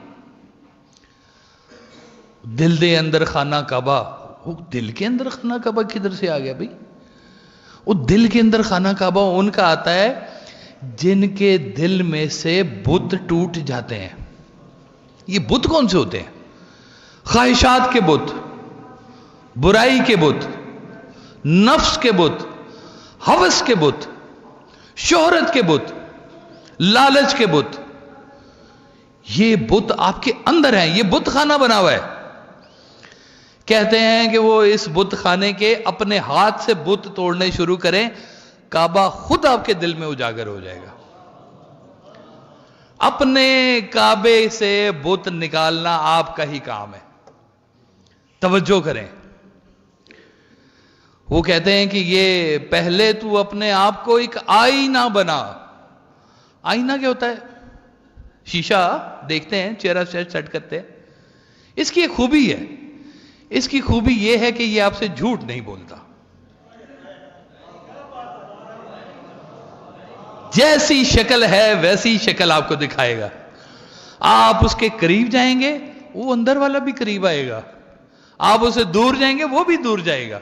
دل دے اندر خانہ کعبہ, وہ دل کے اندر خانہ کعبہ کدھر سے آ گیا بھائی؟ وہ دل کے اندر خانہ کعبہ ان کا آتا ہے جن کے دل میں سے بت ٹوٹ جاتے ہیں. یہ بت کون سے ہوتے ہیں؟ خواہشات کے بت, برائی کے بت, نفس کے بت, ہوس کے بت, شہرت کے بت, لالچ کے بت. یہ بت آپ کے اندر ہیں, یہ بت خانہ بنا ہوا ہے. کہتے ہیں کہ وہ اس بت خانے کے اپنے ہاتھ سے بت توڑنے شروع کریں, کعبہ خود آپ کے دل میں اجاگر ہو جائے گا. اپنے کعبے سے بت نکالنا آپ کا ہی کام ہے. توجہ کریں. وہ کہتے ہیں کہ یہ پہلے تو اپنے آپ کو ایک آئینہ بنا. آئینہ کیا ہوتا ہے؟ شیشہ دیکھتے ہیں, چہرہ سیٹ کرتے ہیں. اس کی ایک خوبی ہے, اس کی خوبی یہ ہے کہ یہ آپ سے جھوٹ نہیں بولتا. جیسی شکل ہے ویسی شکل آپ کو دکھائے گا. آپ اس کے قریب جائیں گے وہ اندر والا بھی قریب آئے گا, آپ اسے دور جائیں گے وہ بھی دور جائے گا.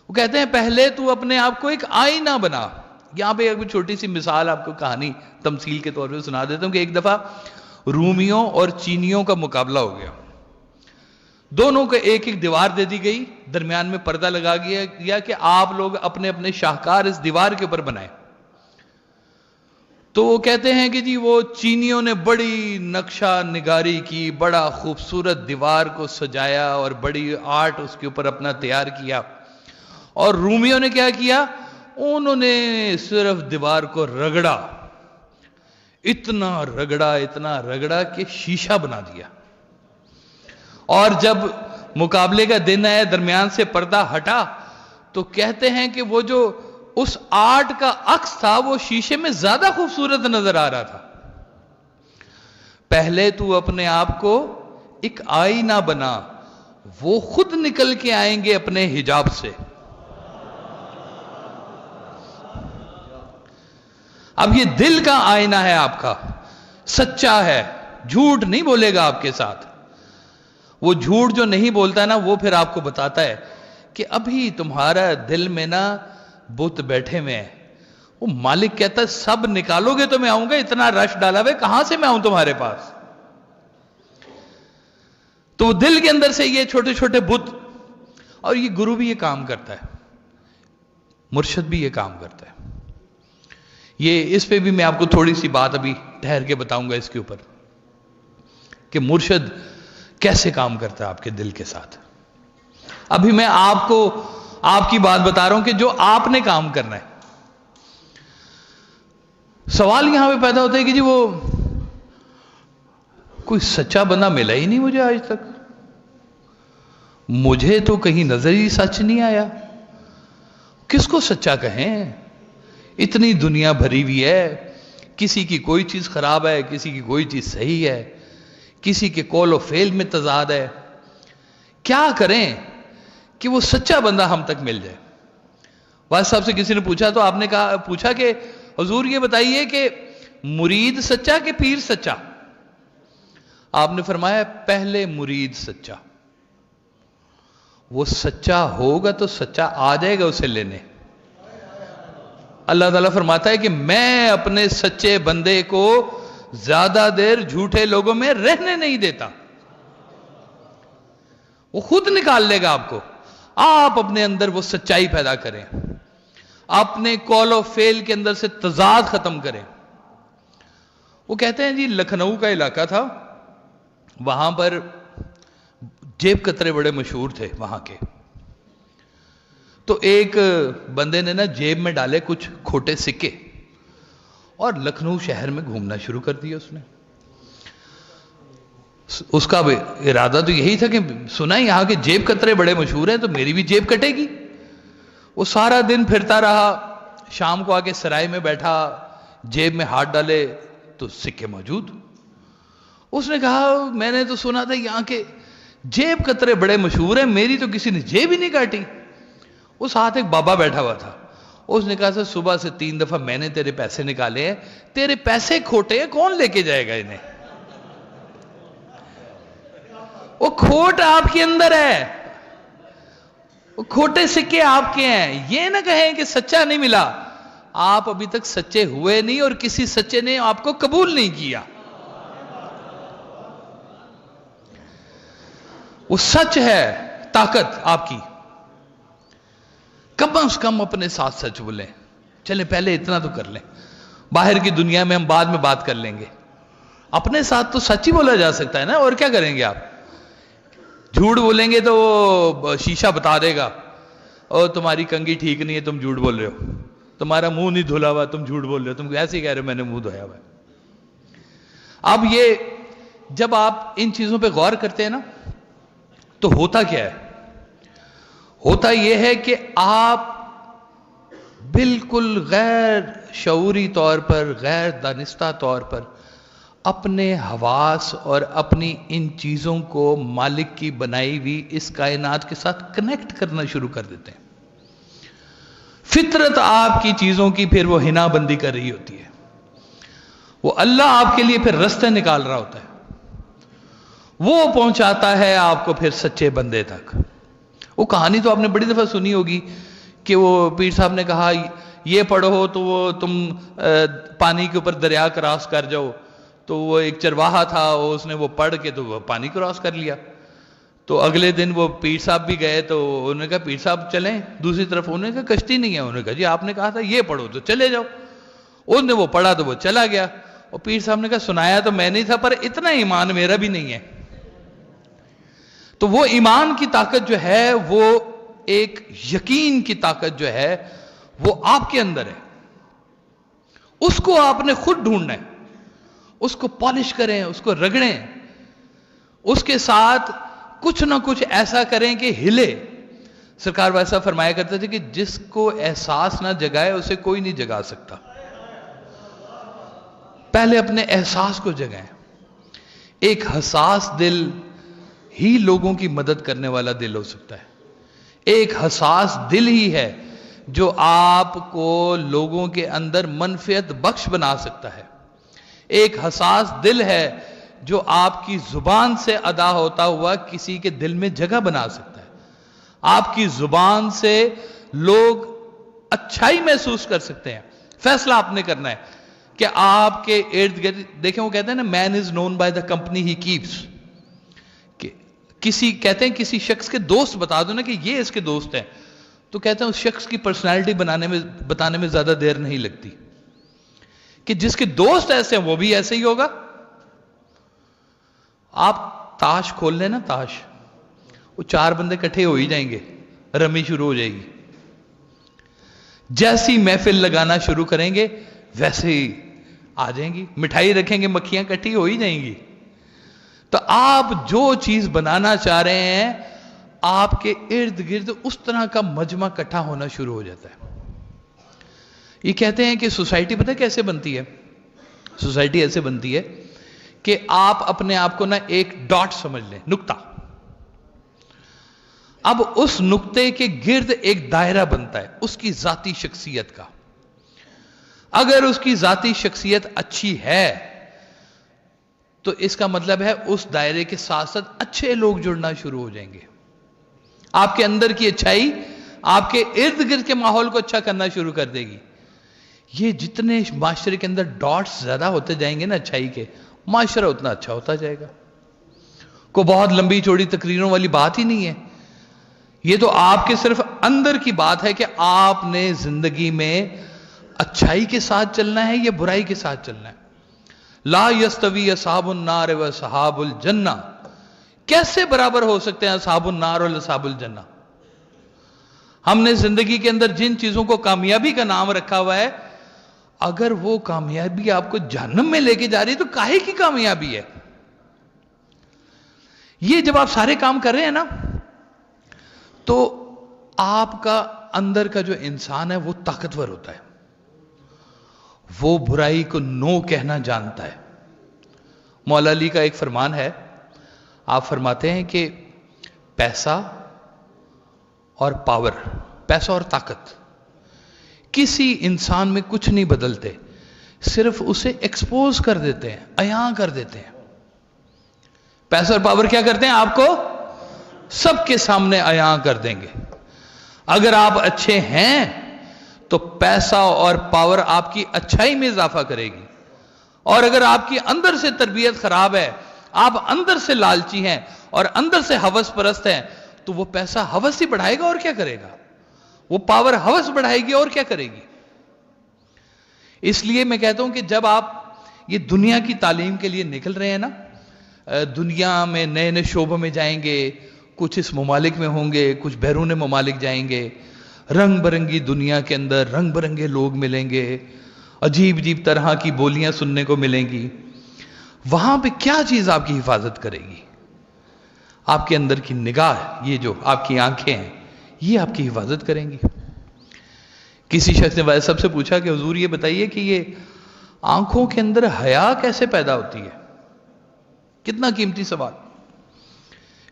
وہ کہتے ہیں پہلے تو اپنے آپ کو ایک آئینہ بنا. یہاں پہ ایک چھوٹی سی مثال آپ کو کہانی تمثیل کے طور پہ سنا دیتا ہوں کہ ایک دفعہ رومیوں اور چینیوں کا مقابلہ ہو گیا. دونوں کو ایک ایک دیوار دے دی گئی, درمیان میں پردہ لگا گیا کہ آپ لوگ اپنے اپنے شاہکار اس دیوار کے اوپر بنائیں. تو وہ کہتے ہیں کہ جی وہ چینیوں نے بڑی نقشہ نگاری کی, بڑا خوبصورت دیوار کو سجایا اور بڑی آرٹ اس کے اوپر اپنا تیار کیا. اور رومیوں نے کیا کیا, انہوں نے صرف دیوار کو رگڑا, اتنا رگڑا کہ شیشہ بنا دیا. اور جب مقابلے کا دن ہے، درمیان سے پردہ ہٹا، تو کہتے ہیں کہ وہ جو اس آرٹ کا عکس تھا وہ شیشے میں زیادہ خوبصورت نظر آ رہا تھا. پہلے تو اپنے آپ کو ایک آئینہ بنا، وہ خود نکل کے آئیں گے اپنے حجاب سے. اب یہ دل کا آئینہ ہے آپ کا، سچا ہے، جھوٹ نہیں بولے گا آپ کے ساتھ. وہ جھوٹ جو نہیں بولتا نا، وہ پھر آپ کو بتاتا ہے کہ ابھی تمہارا دل میں نا بت بیٹھے ہوئے ہیں. وہ مالک کہتا ہے سب نکالو گے تو میں آؤں گا، اتنا رش ڈالا ہوئے کہاں سے میں آؤں تمہارے پاس. تو وہ دل کے اندر سے یہ چھوٹے چھوٹے بت، اور یہ گرو بھی یہ کام کرتا ہے، مرشد بھی یہ کام کرتا ہے. یہ اس پہ بھی میں آپ کو تھوڑی سی بات ابھی ٹھہر کے بتاؤں گا اس کے اوپر کہ مرشد کیسے کام کرتا ہے آپ کے دل کے ساتھ. ابھی میں آپ کو آپ کی بات بتا رہا ہوں کہ جو آپ نے کام کرنا ہے. سوال یہاں پہ پیدا ہوتا ہے کہ جی وہ کوئی سچا بندہ ملا ہی نہیں مجھے آج تک، مجھے تو کہیں نظر ہی سچ نہیں آیا. کس کو سچا کہیں؟ اتنی دنیا بھری ہوئی ہے، کسی کی کوئی چیز خراب ہے، کسی کی کوئی چیز صحیح ہے، کسی کے قول و فعل میں تضاد ہے. کیا کریں کہ وہ سچا بندہ ہم تک مل جائے؟ واحد صاحب سے کسی نے پوچھا تو آپ نے پوچھا کہ حضور یہ بتائیے کہ مرید سچا کہ پیر سچا؟ آپ نے فرمایا پہلے مرید سچا. وہ سچا ہوگا تو سچا آ جائے گا اسے لینے. اللہ تعالیٰ فرماتا ہے کہ میں اپنے سچے بندے کو زیادہ دیر جھوٹے لوگوں میں رہنے نہیں دیتا. وہ خود نکال لے گا آپ کو. آپ اپنے اندر وہ سچائی پیدا کریں، اپنے قول و فعل کے اندر سے تضاد ختم کریں. وہ کہتے ہیں جی لکھنؤ کا علاقہ تھا، وہاں پر جیب کترے بڑے مشہور تھے وہاں کے. تو ایک بندے نے نا جیب میں ڈالے کچھ کھوٹے سکے اور لکھنؤ شہر میں گھومنا شروع کر دیا. اس کا ارادہ تو یہی تھا کہ سنا یہاں کے جیب کترے بڑے مشہور ہیں تو میری بھی جیب کٹے گی. وہ سارا دن پھرتا رہا، شام کو آ کے سرائے میں بیٹھا، جیب میں ہاتھ ڈالے تو سکے موجود. اس نے کہا میں نے تو سنا تھا یہاں کے جیب کترے بڑے مشہور ہیں، میری تو کسی نے جیب ہی نہیں کاٹی. اس ہاتھ ایک بابا بیٹھا ہوا تھا. اس نے کہا سر صبح سے 3 دفعہ میں نے تیرے پیسے نکالے ہیں، تیرے پیسے کھوٹے ہیں، کون لے کے جائے گا انہیں؟ وہ کھوٹ آپ کے اندر ہے، وہ کھوٹے سکے آپ کے ہیں. یہ نہ کہیں کہ سچا نہیں ملا. آپ ابھی تک سچے ہوئے نہیں اور کسی سچے نے آپ کو قبول نہیں کیا. وہ سچ ہے طاقت آپ کی. کم از کم اپنے ساتھ سچ بولیں. چلیں پہلے اتنا تو کر لیں، باہر کی دنیا میں ہم بعد میں بات کر لیں گے. اپنے ساتھ تو سچ ہی بولا جا سکتا ہے نا. اور کیا کریں گے آپ؟ جھوٹ بولیں گے تو وہ شیشہ بتا دے گا اور تمہاری کنگھی ٹھیک نہیں ہے، تم جھوٹ بول رہے ہو. تمہارا منہ نہیں دھلا ہوا، تم جھوٹ بول رہے ہو. تم ایسے ہی کہہ رہے ہو میں نے منہ دھویا ہوا ہے. اب یہ جب آپ ان چیزوں پہ غور کرتے ہیں نا تو ہوتا کیا ہے؟ ہوتا یہ ہے کہ آپ بالکل غیر شعوری طور پر، غیر دانستہ طور پر اپنے حواس اور اپنی ان چیزوں کو مالک کی بنائی ہوئی اس کائنات کے ساتھ کنیکٹ کرنا شروع کر دیتے ہیں. فطرت آپ کی چیزوں کی پھر وہ ہنا بندی کر رہی ہوتی ہے. وہ اللہ آپ کے لیے پھر رستے نکال رہا ہوتا ہے. وہ پہنچاتا ہے آپ کو پھر سچے بندے تک. وہ کہانی تو آپ نے بڑی دفعہ سنی ہوگی کہ وہ پیر صاحب نے کہا یہ پڑھو تو وہ تم پانی کے اوپر دریا کراس کر جاؤ. تو وہ ایک چرواہا تھا، اس نے وہ پڑھ کے تو وہ پانی کراس کر لیا. تو اگلے دن وہ پیر صاحب بھی گئے تو انہوں نے کہا پیر صاحب چلیں دوسری طرف. انہوں نے کہا کشتی نہیں ہے. انہوں نے کہا جی آپ نے کہا تھا یہ پڑھو تو چلے جاؤ. انہوں نے وہ پڑھا تو وہ چلا گیا. اور پیر صاحب نے کہا سنایا تو میں نہیں تھا پر اتنا ایمان میرا بھی نہیں ہے. تو وہ ایمان کی طاقت جو ہے، وہ ایک یقین کی طاقت جو ہے وہ آپ کے اندر ہے. اس کو آپ نے خود ڈھونڈنا ہے. اس کو پالش کریں, اس کو رگڑیں, اس کے ساتھ کچھ نہ کچھ ایسا کریں کہ ہلے. سرکار ویسا فرمایا کرتے تھے کہ جس کو احساس نہ جگائے اسے کوئی نہیں جگا سکتا. پہلے اپنے احساس کو جگائیں. ایک حساس دل ہی لوگوں کی مدد کرنے والا دل ہو سکتا ہے. ایک حساس دل ہی ہے جو آپ کو لوگوں کے اندر منفعت بخش بنا سکتا ہے. ایک حساس دل ہے جو آپ کی زبان سے ادا ہوتا ہوا کسی کے دل میں جگہ بنا سکتا ہے. آپ کی زبان سے لوگ اچھائی محسوس کر سکتے ہیں. فیصلہ آپ نے کرنا ہے کہ آپ کے ارد گرد, دیکھیں وہ کہتے ہیں نا, man is known by the company he keeps. کہتے ہیں کسی شخص کے دوست بتا دو نا کہ یہ اس کے دوست ہیں, تو کہتے ہیں اس شخص کی پرسنالٹی بتانے میں زیادہ دیر نہیں لگتی, کہ جس کے دوست ایسے ہیں وہ بھی ایسے ہی ہوگا. آپ تاش کھول لیں نا, تاش, وہ 4 بندے کٹھے ہو ہی جائیں گے, رمی شروع ہو جائے گی. جیسی محفل لگانا شروع کریں گے ویسے ہی آ جائیں گی. مٹھائی رکھیں گے, مکھیاں کٹھی ہو ہی جائیں گی. تو آپ جو چیز بنانا چاہ رہے ہیں, آپ کے ارد گرد اس طرح کا مجمع اکٹھا ہونا شروع ہو جاتا ہے. یہ کہتے ہیں کہ سوسائٹی پتہ کیسے بنتی ہے؟ سوسائٹی ایسے بنتی ہے کہ آپ اپنے آپ کو نا ایک ڈاٹ سمجھ لیں, نقطہ. اب اس نقطے کے گرد ایک دائرہ بنتا ہے اس کی ذاتی شخصیت کا. اگر اس کی ذاتی شخصیت اچھی ہے تو اس کا مطلب ہے اس دائرے کے ساتھ ساتھ اچھے لوگ جڑنا شروع ہو جائیں گے. آپ کے اندر کی اچھائی آپ کے ارد گرد کے ماحول کو اچھا کرنا شروع کر دے گی. یہ جتنے معاشرے کے اندر ڈاٹس زیادہ ہوتے جائیں گے نا اچھائی کے, معاشرہ اتنا اچھا ہوتا جائے گا. کوئی بہت لمبی چوڑی تقریروں والی بات ہی نہیں ہے. یہ تو آپ کے صرف اندر کی بات ہے کہ آپ نے زندگی میں اچھائی کے ساتھ چلنا ہے یا برائی کے ساتھ چلنا ہے. لا یستوی اصحاب النار و اصحاب الجنہ, کیسے برابر ہو سکتے ہیں اصحاب النار اور اصحاب الجنہ؟ ہم نے زندگی کے اندر جن چیزوں کو کامیابی کا نام رکھا ہوا ہے, اگر وہ کامیابی آپ کو جہنم میں لے کے جا رہی ہے تو کاہے کی کامیابی ہے؟ یہ جب آپ سارے کام کر رہے ہیں نا, تو آپ کا اندر کا جو انسان ہے وہ طاقتور ہوتا ہے, وہ برائی کو نو کہنا جانتا ہے. مولا علی کا ایک فرمان ہے, آپ فرماتے ہیں کہ پیسہ اور پاور, پیسہ اور طاقت کسی انسان میں کچھ نہیں بدلتے, صرف اسے ایکسپوز کر دیتے ہیں, عیاں کر دیتے ہیں. پیسہ اور پاور کیا کرتے ہیں؟ آپ کو سب کے سامنے عیاں کر دیں گے. اگر آپ اچھے ہیں تو پیسہ اور پاور آپ کی اچھائی میں اضافہ کرے گی, اور اگر آپ کی اندر سے تربیت خراب ہے, آپ اندر سے لالچی ہیں اور اندر سے ہوس پرست ہیں, تو وہ پیسہ ہوس ہی بڑھائے گا اور کیا کرے گا, وہ پاور ہوس بڑھائے گی اور کیا کرے گی. اس لیے میں کہتا ہوں کہ جب آپ یہ دنیا کی تعلیم کے لیے نکل رہے ہیں نا, دنیا میں نئے نئے شعبوں میں جائیں گے, کچھ اس ممالک میں ہوں گے, کچھ بیرون ممالک جائیں گے, رنگ برنگی دنیا کے اندر رنگ برنگے لوگ ملیں گے, عجیب عجیب طرح کی بولیاں سننے کو ملیں گی. وہاں پہ کیا چیز آپ کی حفاظت کرے گی؟ آپ کے اندر کی نگاہ, یہ جو آپ کی آنکھیں ہیں, یہ آپ کی حفاظت کریں گی. کسی شخص نے والد صاحب سے پوچھا کہ حضور یہ بتائیے کہ یہ آنکھوں کے اندر حیا کیسے پیدا ہوتی ہے؟ کتنا قیمتی سوال.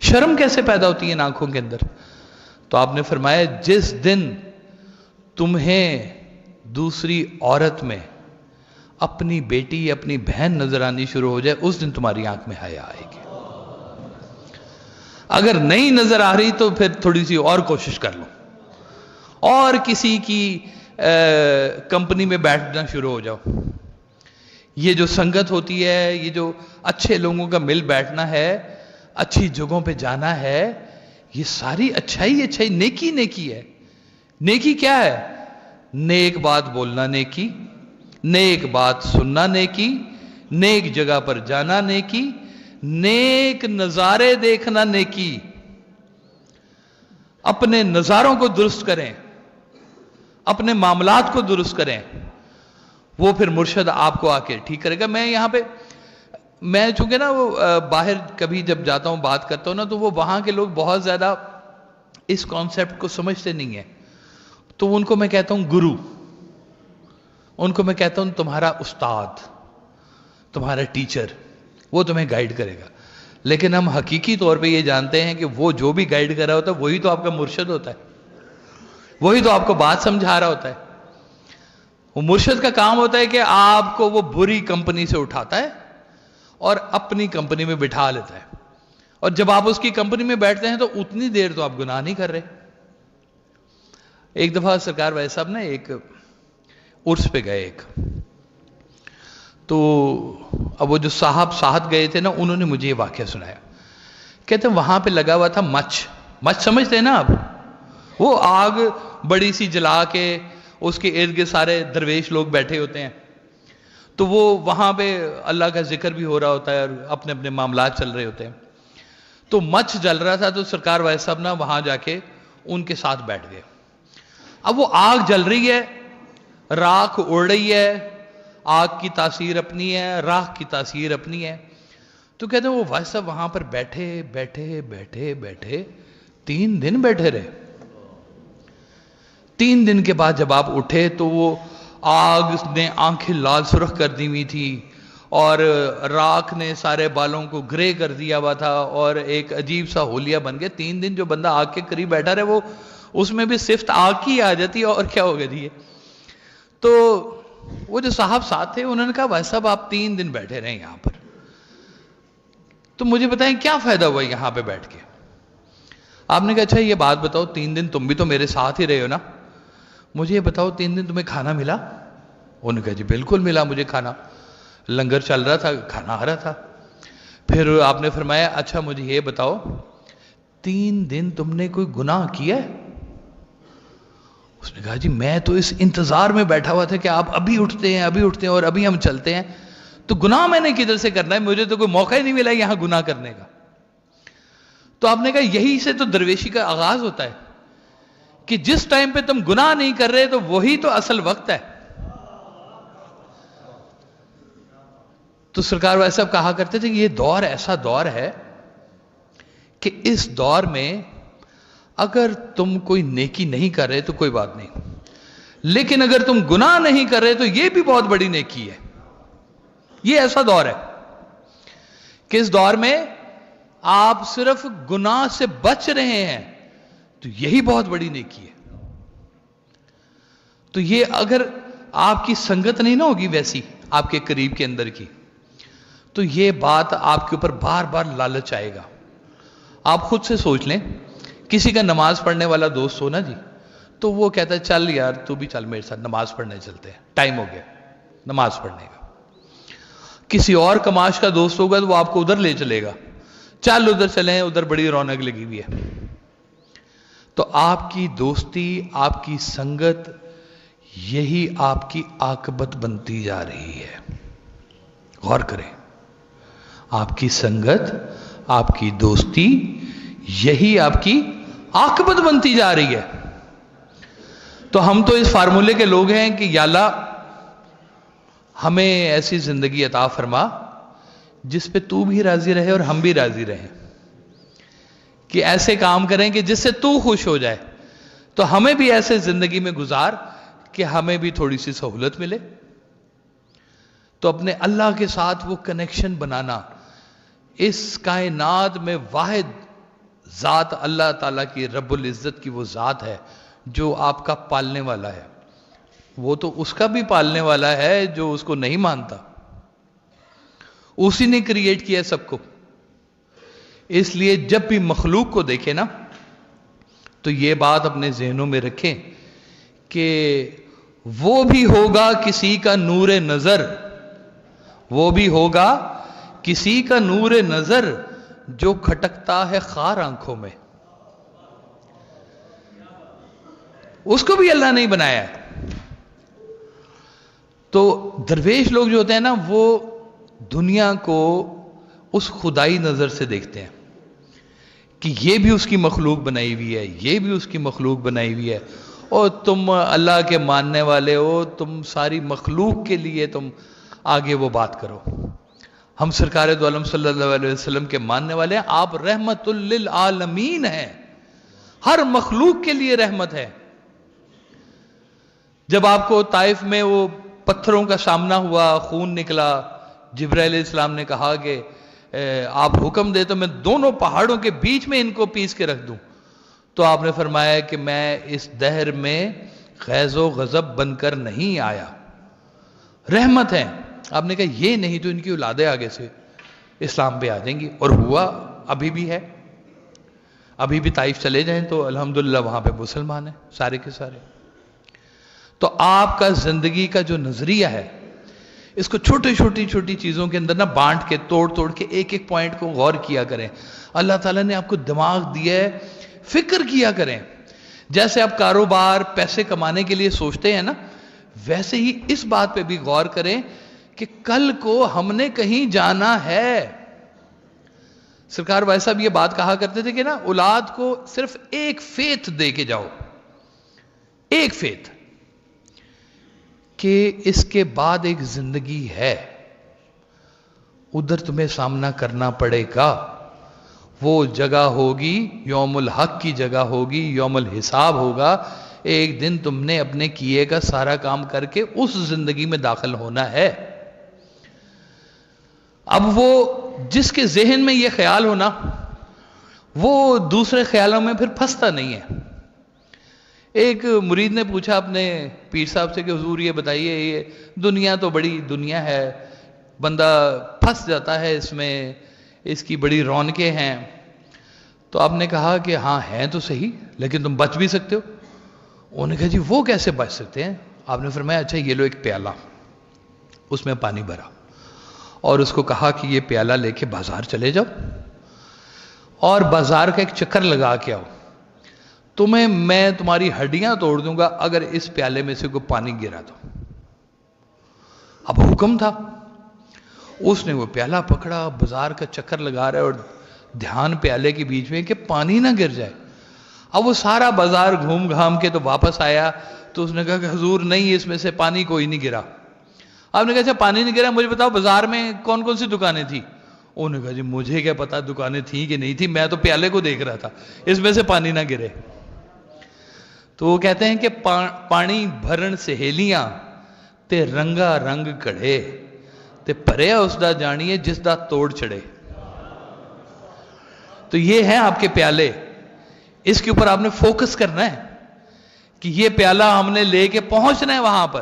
شرم کیسے پیدا ہوتی ہے ان آنکھوں کے اندر؟ تو آپ نے فرمایا جس دن تمہیں دوسری عورت میں اپنی بیٹی یا اپنی بہن نظر آنی شروع ہو جائے, اس دن تمہاری آنکھ میں حیا آئے گی. اگر نہیں نظر آ رہی تو پھر تھوڑی سی اور کوشش کر لو, اور کسی کی کمپنی میں بیٹھنا شروع ہو جاؤ. یہ جو سنگت ہوتی ہے, یہ جو اچھے لوگوں کا مل بیٹھنا ہے, اچھی جگہوں پہ جانا ہے, یہ ساری اچھائی اچھائی, نیکی نیکی ہے. نیکی کیا ہے؟ نیک بات بولنا نیکی, نیک بات سننا نیکی, نیک جگہ پر جانا نیکی, نیک نظارے دیکھنا نیکی. اپنے نظاروں کو درست کریں, اپنے معاملات کو درست کریں, وہ پھر مرشد آپ کو آ کے ٹھیک کرے گا. میں یہاں پہ میں چونکہ نا وہ باہر کبھی جب جاتا ہوں بات کرتا ہوں نا تو وہ وہاں کے لوگ بہت زیادہ اس کانسیپٹ کو سمجھتے نہیں ہیں. تو ان کو میں کہتا ہوں گرو، ان کو میں کہتا ہوں تمہارا استاد، تمہارا ٹیچر، وہ تمہیں گائیڈ کرے گا. لیکن ہم حقیقی طور پہ یہ جانتے ہیں کہ وہ جو بھی گائیڈ کر رہا ہوتا ہے وہی تو آپ کا مرشد ہوتا ہے، وہی تو آپ کو بات سمجھا رہا ہوتا ہے. وہ مرشد کا کام ہوتا ہے کہ آپ کو وہ بری کمپنی سے اٹھاتا ہے اور اپنی کمپنی میں بٹھا لیتا ہے. اور جب آپ اس کی کمپنی میں بیٹھتے ہیں تو اتنی دیر تو آپ گناہ نہیں کر رہے. ایک دفعہ سرکار ویس صاحب نے ایک عرس پہ گئے ایک، تو اب وہ جو صاحب ساتھ گئے تھے نا انہوں نے مجھے یہ واقعہ سنایا. کہتے ہیں وہاں پہ لگا ہوا تھا مچھ سمجھتے ہیں نا آپ، وہ آگ بڑی سی جلا کے اس کے ارد گرد سارے درویش لوگ بیٹھے ہوتے ہیں، تو وہ وہاں پہ اللہ کا ذکر بھی ہو رہا ہوتا ہے اور اپنے اپنے معاملات چل رہے ہوتے ہیں. تو مچھ جل رہا تھا تو سرکار ویس صاحب نا وہاں جا کے ان کے ساتھ بیٹھ گئے. اب وہ آگ جل رہی ہے، راکھ اڑ رہی ہے، آگ کی تاثیر اپنی ہے، راکھ کی تاثیر اپنی ہے. تو کہتے ہیں وہ ویس صاحب وہاں پر بیٹھے بیٹھے بیٹھے بیٹھے 3 دن بیٹھے رہے. 3 دن کے بعد جب آپ اٹھے تو وہ آگ نے آنکھیں لال سرخ کر دی ہوئی تھی اور راکھ نے سارے بالوں کو گرے کر دیا ہوا تھا اور ایک عجیب سا حولیہ بن گیا. 3 دن جو بندہ آگ کے قریب بیٹھا رہے وہ اس میں بھی صفت آگ کی آ جاتی ہے اور کیا ہوگا جی. تو وہ جو صاحب ساتھ تھے انہوں نے کہا بھائی صاحب آپ 3 دن بیٹھے رہے یہاں پر، تو مجھے بتائیں کیا فائدہ ہوا یہاں پہ بیٹھ کے. آپ نے کہا اچھا یہ بات بتاؤ 3 دن تم بھی تو میرے ساتھ ہی رہے ہو نا، مجھے یہ بتاؤ 3 دن تمہیں کھانا ملا؟ انہوں نے کہا جی بالکل ملا مجھے کھانا، لنگر چل رہا تھا، کھانا آ رہا تھا. پھر آپ نے فرمایا اچھا مجھے یہ بتاؤ 3 دن تم نے کوئی گناہ کیا ہے؟ اس نے کہا جی میں تو اس انتظار میں بیٹھا ہوا تھا کہ آپ ابھی اٹھتے ہیں اور ابھی ہم چلتے ہیں، تو گناہ میں نے کدھر سے کرنا ہے، مجھے تو کوئی موقع ہی نہیں ملا یہاں گناہ کرنے کا. تو آپ نے کہا یہی سے تو درویشی کا آغاز ہوتا ہے کہ جس ٹائم پہ تم گناہ نہیں کر رہے تو وہی تو اصل وقت ہے. تو سرکار ویس صاحب کہا کرتے تھے کہ یہ دور ایسا دور ہے کہ اس دور میں اگر تم کوئی نیکی نہیں کر رہے تو کوئی بات نہیں، لیکن اگر تم گناہ نہیں کر رہے تو یہ بھی بہت بڑی نیکی ہے. یہ ایسا دور ہے کہ اس دور میں آپ صرف گناہ سے بچ رہے ہیں تو یہی بہت بڑی نیکی ہے. تو یہ اگر آپ کی سنگت نہیں نہ ہوگی ویسی آپ کے قریب کے اندر کی، تو یہ بات آپ کے اوپر بار بار لالچ آئے گا. آپ خود سے سوچ لیں، کسی کا نماز پڑھنے والا دوست ہو نا جی، تو وہ کہتا ہے چل یار تو بھی چل میرے ساتھ نماز پڑھنے چلتے ہیں، ٹائم ہو گیا نماز پڑھنے کا. کسی اور کماش کا دوست ہوگا تو وہ آپ کو ادھر لے چلے گا، چل ادھر چلیں ادھر بڑی رونق لگی ہوئی ہے. تو آپ کی دوستی، آپ کی سنگت، یہی آپ کی عاقبت بنتی جا رہی ہے. غور کریں، آپ کی سنگت، آپ کی دوستی، یہی آپ کی عاقبت بنتی جا رہی ہے. تو ہم تو اس فارمولے کے لوگ ہیں کہ یا اللہ ہمیں ایسی زندگی عطا فرما جس پہ تو بھی راضی رہے اور ہم بھی راضی رہیں، کہ ایسے کام کریں کہ جس سے تو خوش ہو جائے. تو ہمیں بھی ایسے زندگی میں گزار کہ ہمیں بھی تھوڑی سی سہولت ملے. تو اپنے اللہ کے ساتھ وہ کنیکشن بنانا، اس کائنات میں واحد ذات اللہ تعالیٰ کی رب العزت کی وہ ذات ہے جو آپ کا پالنے والا ہے. وہ تو اس کا بھی پالنے والا ہے جو اس کو نہیں مانتا، اسی نے کریٹ کیا سب کو. اس لیے جب بھی مخلوق کو دیکھیں نا تو یہ بات اپنے ذہنوں میں رکھیں کہ وہ بھی ہوگا کسی کا نور نظر، وہ بھی ہوگا کسی کا نور نظر جو کھٹکتا ہے خار آنکھوں میں. اس کو بھی اللہ نہیں بنایا ہے. تو درویش لوگ جو ہوتے ہیں نا وہ دنیا کو اس خدائی نظر سے دیکھتے ہیں کہ یہ بھی اس کی مخلوق بنائی ہوئی ہے، یہ بھی اس کی مخلوق بنائی ہوئی ہے، اور تم اللہ کے ماننے والے ہو، تم ساری مخلوق کے لیے تم آگے وہ بات کرو. ہم سرکار دو عالم صلی اللہ علیہ وسلم کے ماننے والے ہیں. آپ رحمت للعالمین ہیں، ہر مخلوق کے لیے رحمت ہے. جب آپ کو طائف میں وہ پتھروں کا سامنا ہوا، خون نکلا، جبرائیل علیہ السلام نے کہا کہ آپ حکم دے تو میں دونوں پہاڑوں کے بیچ میں ان کو پیس کے رکھ دوں، تو آپ نے فرمایا کہ میں اس دہر میں غیظ و غضب بن کر نہیں آیا، رحمت ہے. آپ نے کہا یہ نہیں تو ان کی اولادیں آگے سے اسلام پہ آ جائیں گی، اور ہوا، ابھی بھی ہے. ابھی بھی طائف چلے جائیں تو الحمدللہ وہاں پہ مسلمان ہیں سارے کے سارے. تو آپ کا زندگی کا جو نظریہ ہے، اس کو چھوٹی چیزوں کے اندر نہ بانٹ کے توڑ کے ایک ایک پوائنٹ کو غور کیا کریں. اللہ تعالیٰ نے آپ کو دماغ دیا ہے، فکر کیا کریں. جیسے آپ کاروبار پیسے کمانے کے لیے سوچتے ہیں نا، ویسے ہی اس بات پہ بھی غور کریں کہ کل کو ہم نے کہیں جانا ہے. سرکار ویسا بھی یہ بات کہا کرتے تھے کہ نا اولاد کو صرف ایک فیتھ دے کے جاؤ، ایک فیتھ، کہ اس کے بعد ایک زندگی ہے، ادھر تمہیں سامنا کرنا پڑے گا. وہ جگہ ہوگی یوم الحق کی جگہ ہوگی، یوم الحساب ہوگا. ایک دن تم نے اپنے کیے کا سارا کام کر کے اس زندگی میں داخل ہونا ہے. اب وہ جس کے ذہن میں یہ خیال ہونا، وہ دوسرے خیالوں میں پھر پھنستا نہیں ہے. ایک مرید نے پوچھا اپنے پیر صاحب سے کہ حضور یہ بتائیے، یہ دنیا تو بڑی دنیا ہے، بندہ پھنس جاتا ہے اس میں، اس کی بڑی رونقیں ہیں. تو آپ نے کہا کہ ہاں ہیں تو صحیح، لیکن تم بچ بھی سکتے ہو. انہوں نے کہا جی وہ کیسے بچ سکتے ہیں؟ آپ نے فرمایا اچھا یہ لو ایک پیالہ، اس میں پانی بھرا، اور اس کو کہا کہ یہ پیالہ لے کے بازار چلے جاؤ اور بازار کا ایک چکر لگا کے آؤ، میں تمہاری ہڈیاں توڑ دوں گا اگر اس پیالے میں سے کوئی پانی گرا تو. اب حکم تھا، اس نے وہ پیالہ پکڑا، بازار کا چکر لگا رہا ہے اور دھیان پیالے کے بیچ میں کہ پانی نہ گر جائے. اب وہ سارا بازار گھوم گھام کے تو واپس آیا تو اس نے کہا کہ حضور نہیں، اس میں سے پانی کوئی نہیں گرا. آپ نے کہا اچھا پانی نہیں گرا، مجھے بتاؤ بازار میں کون کون سی دکانیں تھیں؟ انہوں نے کہا جی مجھے کیا پتا دکانیں تھیں کہ نہیں تھیں، میں تو پیالے کو دیکھ رہا تھا، اس میں سے پانی نہ گرے. تو وہ کہتے ہیں کہ پانی بھرن سہیلیاں تے رنگا رنگ کڑھے تے پریا اس دا جانیے جس دا توڑ چڑھے. تو یہ ہے آپ کے پیالے، اس کے اوپر آپ نے فوکس کرنا ہے کہ یہ پیالہ ہم نے لے کے پہنچنا ہے وہاں پر،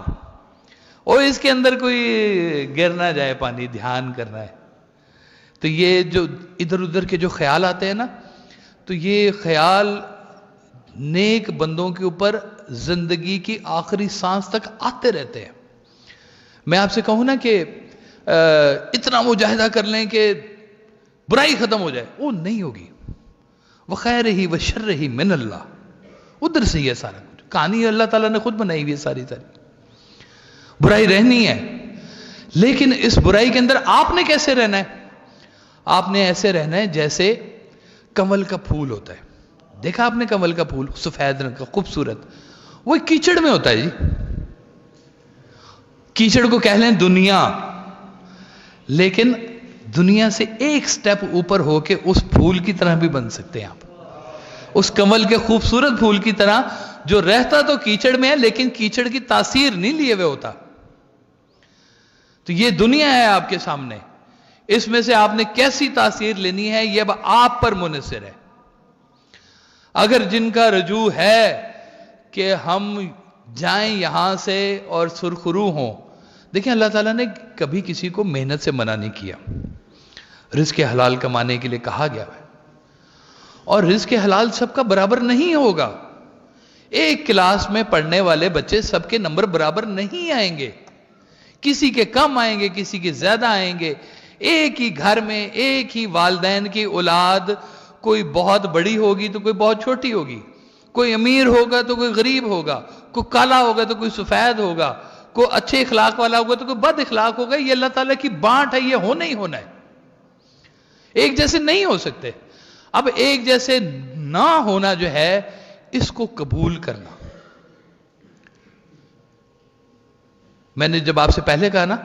اور اس کے اندر کوئی گر نہ جائے پانی، دھیان کرنا ہے. تو یہ جو ادھر ادھر کے جو خیال آتے ہیں نا، تو یہ خیال نیک بندوں کے اوپر زندگی کی آخری سانس تک آتے رہتے ہیں. میں آپ سے کہوں نا کہ اتنا مجاہدہ کر لیں کہ برائی ختم ہو جائے، وہ نہیں ہوگی. وَخَيْرِهِ وَشَرِّهِ مِنَ اللَّهِ، ادھر سے یہ سارا کچھ کہانی اللہ تعالیٰ نے خود بنائی ہوئی ہے. ساری برائی رہنی ہے، لیکن اس برائی کے اندر آپ نے کیسے رہنا ہے؟ آپ نے ایسے رہنا ہے جیسے کمل کا پھول ہوتا ہے. دیکھا آپ نے کمل کا پھول، سفید رنگ کا خوبصورت، وہ کیچڑ میں ہوتا ہے. جی کیچڑ کو کہہ لیں دنیا، لیکن دنیا سے ایک سٹیپ اوپر ہو کے اس پھول کی طرح بھی بن سکتے ہیں آپ، اس کمل کے خوبصورت پھول کی طرح، جو رہتا تو کیچڑ میں ہے لیکن کیچڑ کی تاثیر نہیں لیے ہوئے ہوتا. تو یہ دنیا ہے آپ کے سامنے، اس میں سے آپ نے کیسی تاثیر لینی ہے یہ اب آپ پر منحصر ہے. اگر جن کا رجوع ہے کہ ہم جائیں یہاں سے اور سرخرو ہوں، دیکھیں اللہ تعالیٰ نے کبھی کسی کو محنت سے منع نہیں کیا، رزق حلال کمانے کے لیے کہا گیا ہے. اور رزق حلال سب کا برابر نہیں ہوگا. ایک کلاس میں پڑھنے والے بچے سب کے نمبر برابر نہیں آئیں گے، کسی کے کم آئیں گے، کسی کے زیادہ آئیں گے. ایک ہی گھر میں ایک ہی والدین کی اولاد، کوئی بہت بڑی ہوگی تو کوئی بہت چھوٹی ہوگی، کوئی امیر ہوگا تو کوئی غریب ہوگا، کوئی کالا ہوگا تو کوئی سفید ہوگا، کوئی اچھے اخلاق والا ہوگا تو کوئی بد اخلاق ہوگا. یہ اللہ تعالیٰ کی بانٹ ہے، یہ ہونا ہی ہونا ہے. ایک جیسے نہیں ہو سکتے. اب ایک جیسے نہ ہونا جو ہے، اس کو قبول کرنا. میں نے جب آپ سے پہلے کہا نا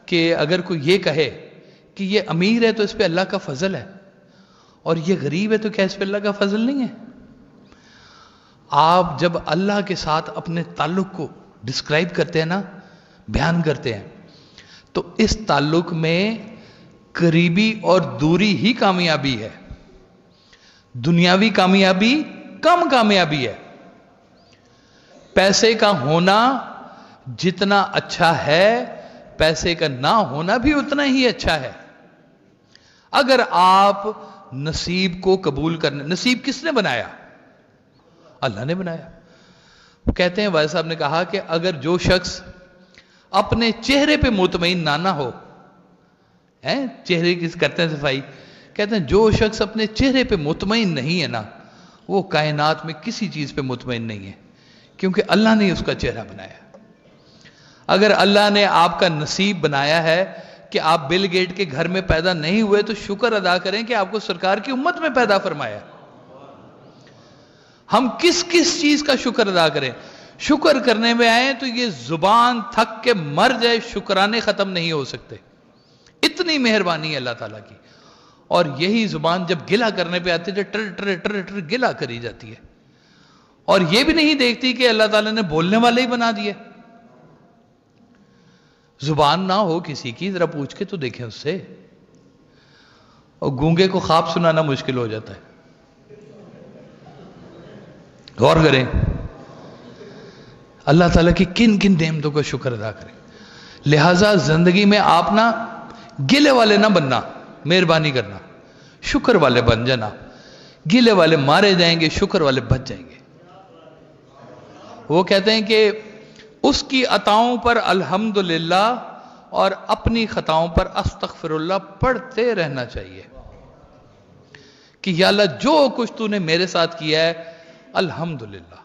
کہ اگر کوئی یہ کہے کہ یہ امیر ہے تو اس پہ اللہ کا فضل ہے، اور یہ غریب ہے تو کیا اس پہ اللہ کا فضل نہیں ہے؟ آپ جب اللہ کے ساتھ اپنے تعلق کو ڈسکرائب کرتے ہیں نا، بیان کرتے ہیں، تو اس تعلق میں قریبی اور دوری ہی کامیابی ہے، دنیاوی کامیابی کم کامیابی ہے۔ پیسے کا ہونا جتنا اچھا ہے، پیسے کا نہ ہونا بھی اتنا ہی اچھا ہے۔ اگر آپ نصیب کو قبول کرنے، نصیب کس نے بنایا؟ اللہ نے بنایا۔ وہ کہتے ہیں، والد صاحب نے کہا کہ اگر جو شخص اپنے چہرے پہ مطمئن نہ ہو، چہرے کی کرتے ہیں صفائی، کہتے ہیں جو شخص اپنے چہرے پہ مطمئن نہیں ہے نا، وہ کائنات میں کسی چیز پہ مطمئن نہیں ہے، کیونکہ اللہ نے اس کا چہرہ بنایا۔ اگر اللہ نے آپ کا نصیب بنایا ہے کہ آپ بل گیٹ کے گھر میں پیدا نہیں ہوئے، تو شکر ادا کریں کہ آپ کو سرکار کی امت میں پیدا فرمایا۔ ہم کس کس چیز کا شکر ادا کریں؟ شکر کرنے میں آئیں تو یہ زبان تھک کے مر جائے، شکرانے ختم نہیں ہو سکتے، اتنی مہربانی ہے اللہ تعالیٰ کی۔ اور یہی زبان جب گلہ کرنے پہ آتی ہے تو ٹر ٹر ٹر ٹر گلہ کری جاتی ہے، اور یہ بھی نہیں دیکھتی کہ اللہ تعالیٰ نے بولنے والے ہی بنا دیے۔ زبان نہ ہو کسی کی، ذرا پوچھ کے تو دیکھیں اس سے۔ اور گونگے کو خواب سنانا مشکل ہو جاتا ہے، غور کریں اللہ تعالیٰ کی کن کن نعمتوں کا شکر ادا کریں۔ لہٰذا زندگی میں آپ نہ گلے والے نہ بننا، مہربانی کرنا، شکر والے بن جانا۔ گلے والے مارے جائیں گے، شکر والے بچ جائیں گے۔ وہ کہتے ہیں کہ اس کی عطاؤں پر الحمدللہ اور اپنی خطاؤں پر استغفر اللہ پڑھتے رہنا چاہیے کہ یا اللہ جو کچھ تو نے میرے ساتھ کیا ہے الحمدللہ،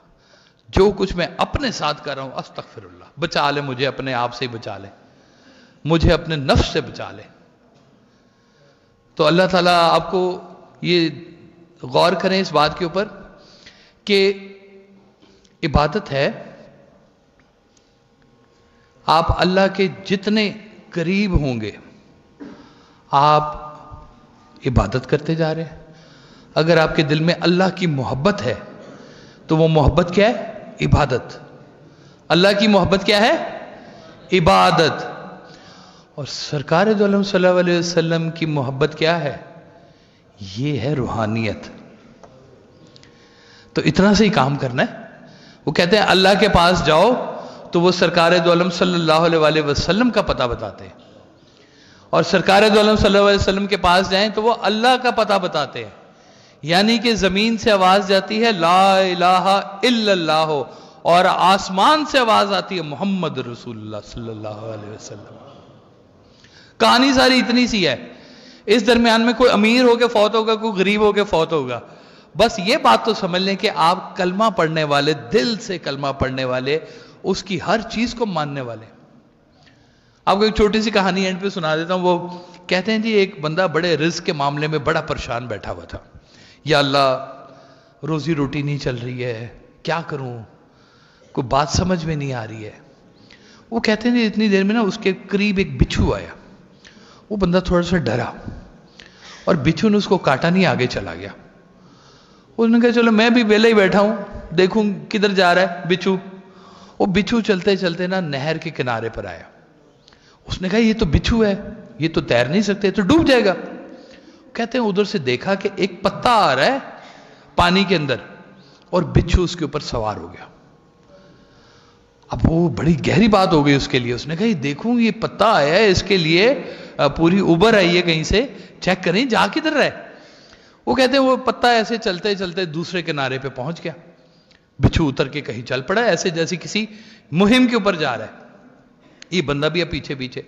جو کچھ میں اپنے ساتھ کر رہا ہوں استغفر اللہ، بچا لے مجھے، اپنے آپ سے ہی بچا لے مجھے، اپنے نفس سے بچا لے۔ تو اللہ تعالیٰ آپ کو یہ غور کریں اس بات کے اوپر کہ عبادت ہے، آپ اللہ کے جتنے قریب ہوں گے آپ عبادت کرتے جا رہے ہیں۔ اگر آپ کے دل میں اللہ کی محبت ہے تو وہ محبت کیا ہے؟ عبادت۔ اللہ کی محبت کیا ہے؟ عبادت۔ اور سرکار دو عالم صلی اللہ علیہ وسلم کی محبت کیا ہے؟ یہ ہے روحانیت۔ تو اتنا سے ہی کام کرنا ہے۔ وہ کہتے ہیں اللہ کے پاس جاؤ تو وہ سرکار دو عالم صلی اللہ علیہ وسلم کا پتہ بتاتے ہیں، اور سرکار دو عالم صلی اللہ علیہ وسلم کے پاس جائیں تو وہ اللہ کا پتہ بتاتے ہیں۔ یعنی کہ زمین سے آواز جاتی ہے لا الہ الا اللہ، اور آسمان سے آواز آتی ہے محمد رسول اللہ صلی اللہ علیہ وسلم۔ کہانی ساری اتنی سی ہے، اس درمیان میں کوئی امیر ہو کے فوت ہوگا، کوئی غریب ہو کے فوت ہوگا، بس یہ بات تو سمجھ لیں کہ آپ کلمہ پڑھنے والے، دل سے کلمہ پڑھنے والے، اس کی ہر چیز کو ماننے والے۔ آپ کو ایک چھوٹی سی کہانی اینڈ پہ سنا دیتا ہوں۔ وہ کہتے ہیں جی ایک بندہ بڑے رزق کے معاملے میں بڑا پریشان بیٹھا ہوا تھا، یا اللہ روزی روٹی نہیں چل رہی ہے، کیا کروں، کوئی بات سمجھ میں نہیں آ رہی ہے۔ وہ کہتے ہیں جی اتنی دیر میں نا اس کے قریب ایک بچھو آیا، وہ بندہ تھوڑا سا ڈرا، اور بچھو نے اس کو کاٹا نہیں، آگے چلا گیا۔ اس نے کہا چلو میں بھی ویلے ہی بیٹھا ہوں، دیکھوں کدھر جا رہا ہے بچھو۔ وہ بچھو چلتے چلتے نا نہر کے کنارے پر آیا۔ اس نے کہا یہ تو بچھو ہے، یہ تو تیر نہیں سکتے، تو ڈوب جائے گا۔ کہتے ہیں ادھر سے دیکھا کہ ایک پتا آ رہا ہے پانی کے اندر، اور بچھو اس کے اوپر سوار ہو گیا۔ اب وہ بڑی گہری بات ہو گئی اس کے لیے۔ اس نے کہا یہ دیکھوں یہ پتا آیا ہے، اس کے لیے پوری اوبر آئی ہے کہیں سے، چیک کریں جا کدھر رہے۔ وہ کہتے ہیں وہ پتا ایسے چلتے چلتے دوسرے کنارے پہ پہنچ گیا، بچھو اتر کے کہیں چل پڑا، ایسے جیسے کسی مہم کے اوپر جا رہا ہے۔ یہ بندہ بھی اب پیچھے پیچھے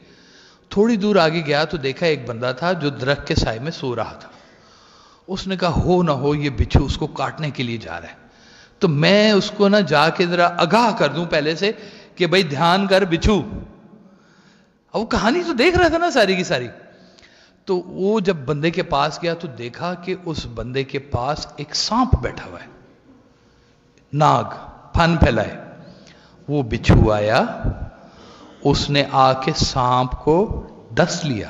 تھوڑی دور آگے گیا تو دیکھا ایک بندہ تھا جو درخت کے سائے میں سو رہا تھا۔ اس نے کہا ہو نہ ہو یہ بچھو اس کو کاٹنے کے لیے جا رہا ہے، تو میں اس کو نہ جا کے ذرا آگاہ کر دوں پہلے سے کہ بھائی دھیان کر بچھو۔ اب وہ کہانی تو دیکھ رہا تھا نا ساری کی ساری۔ تو وہ جب بندے کے پاس گیا تو دیکھا کہ اس بندے کے پاس ایک سانپ بیٹھا ہوا ہے، ناگ پھن پھیلائے۔ وہ بچھو آیا، اس نے آ کے سانپ کو ڈس لیا،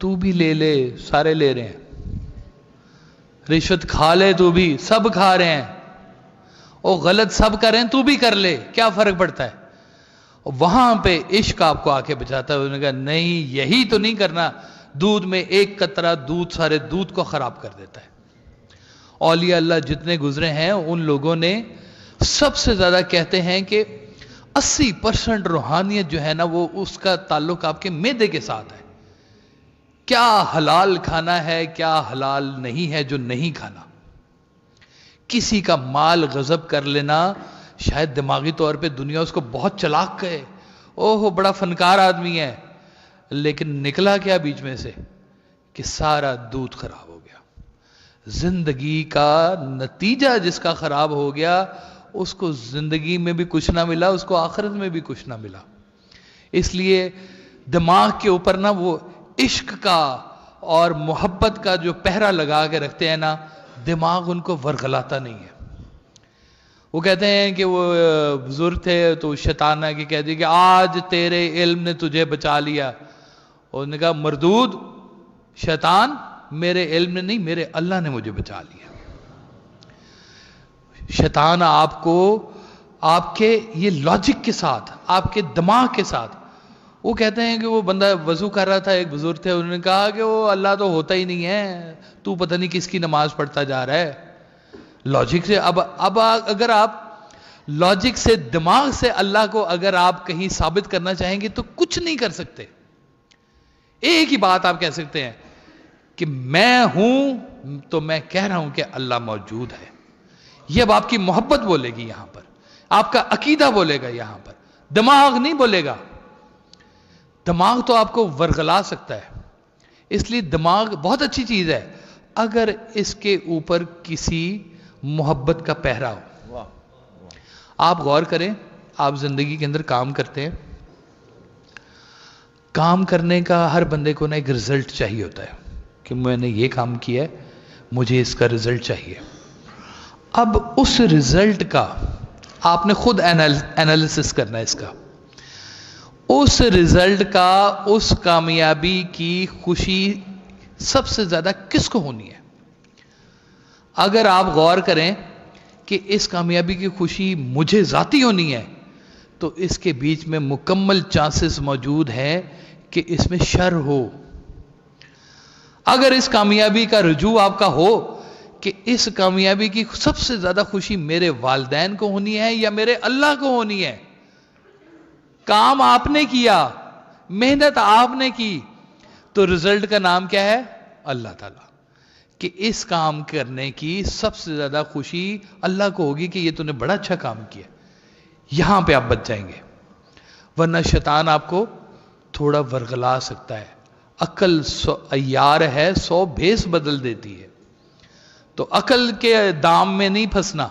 تو بھی لے لے، سارے لے رہے ہیں، رشوت کھا لے تو بھی، سب کھا رہے ہیں، اور غلط سب کر رہے ہیں تو بھی کر لے، کیا فرق پڑتا ہے؟ وہاں پہ عشق آپ کو آ کے بچاتا ہے. انہوں نے کہا نہیں یہی تو نہیں کرنا. دودھ میں ایک قطرہ دودھ سارے دودھ کو خراب کر دیتا ہے. اولیاء اللہ جتنے گزرے ہیں ان لوگوں نے سب سے زیادہ کہتے ہیں کہ 80% روحانیت جو ہے نا وہ اس کا تعلق آپ کے معدے کے ساتھ ہے. کیا حلال کھانا ہے، کیا حلال نہیں ہے جو نہیں کھانا. کسی کا مال غصب کر لینا، شاید دماغی طور پہ دنیا اس کو بہت چلاک کہے، اوہ بڑا فنکار آدمی ہے، لیکن نکلا کیا بیچ میں سے کہ سارا دودھ خراب ہو گیا. زندگی کا نتیجہ جس کا خراب ہو گیا اس کو زندگی میں بھی کچھ نہ ملا، اس کو آخرت میں بھی کچھ نہ ملا. اس لیے دماغ کے اوپر نا وہ عشق کا اور محبت کا جو پہرا لگا کے رکھتے ہیں نا، دماغ ان کو ورغلاتا نہیں ہے. وہ کہتے ہیں کہ وہ بزرگ تھے تو شیطان نے کہ کہہ دی کہ آج تیرے علم نے تجھے بچا لیا. اور نے کہا مردود شیطان، میرے علم نے نہیں، میرے اللہ نے مجھے بچا لیا. شیطان آپ کو آپ کے یہ لاجک کے ساتھ، آپ کے دماغ کے ساتھ، وہ کہتے ہیں کہ وہ بندہ وضو کر رہا تھا، ایک بزرگ تھے، انہوں نے کہا کہ وہ اللہ تو ہوتا ہی نہیں ہے، تو پتہ نہیں کس کی نماز پڑھتا جا رہا ہے. لاجک سے اب اگر آپ لاجک سے، دماغ سے اللہ کو اگر آپ کہیں ثابت کرنا چاہیں گے تو کچھ نہیں کر سکتے. ایک ہی بات آپ کہہ سکتے ہیں کہ میں ہوں تو میں کہہ رہا ہوں کہ اللہ موجود ہے. یہ اب آپ کی محبت بولے گی یہاں پر، آپ کا عقیدہ بولے گا یہاں پر، دماغ نہیں بولے گا. دماغ تو آپ کو ورغلا سکتا ہے. اس لیے دماغ بہت اچھی چیز ہے اگر اس کے اوپر کسی محبت کا پہرا ہو. آپ غور کریں، آپ زندگی کے اندر کام کرتے ہیں، کام کرنے کا ہر بندے کو نا ایک رزلٹ چاہیے ہوتا ہے کہ میں نے یہ کام کیا ہے، مجھے اس کا رزلٹ چاہیے. اب اس رزلٹ کا آپ نے خود انالیسس کرنا ہے. اس کا اس رزلٹ کا، اس کامیابی کی خوشی سب سے زیادہ کس کو ہونی ہے؟ اگر آپ غور کریں کہ اس کامیابی کی خوشی مجھے ذاتی ہونی ہے تو اس کے بیچ میں مکمل چانسز موجود ہیں کہ اس میں شر ہو. اگر اس کامیابی کا رجوع آپ کا ہو کہ اس کامیابی کی سب سے زیادہ خوشی میرے والدین کو ہونی ہے یا میرے اللہ کو ہونی ہے، کام آپ نے کیا، محنت آپ نے کی، تو رزلٹ کا نام کیا ہے؟ اللہ تعالیٰ. کہ اس کام کرنے کی سب سے زیادہ خوشی اللہ کو ہوگی کہ یہ تو نے بڑا اچھا کام کیا. یہاں پہ آپ بچ جائیں گے، ورنہ شیطان آپ کو تھوڑا ورغلا سکتا ہے. عقل عیار ہے، 100 بھیس بدل دیتی ہے. تو عقل کے دام میں نہیں پھنسنا،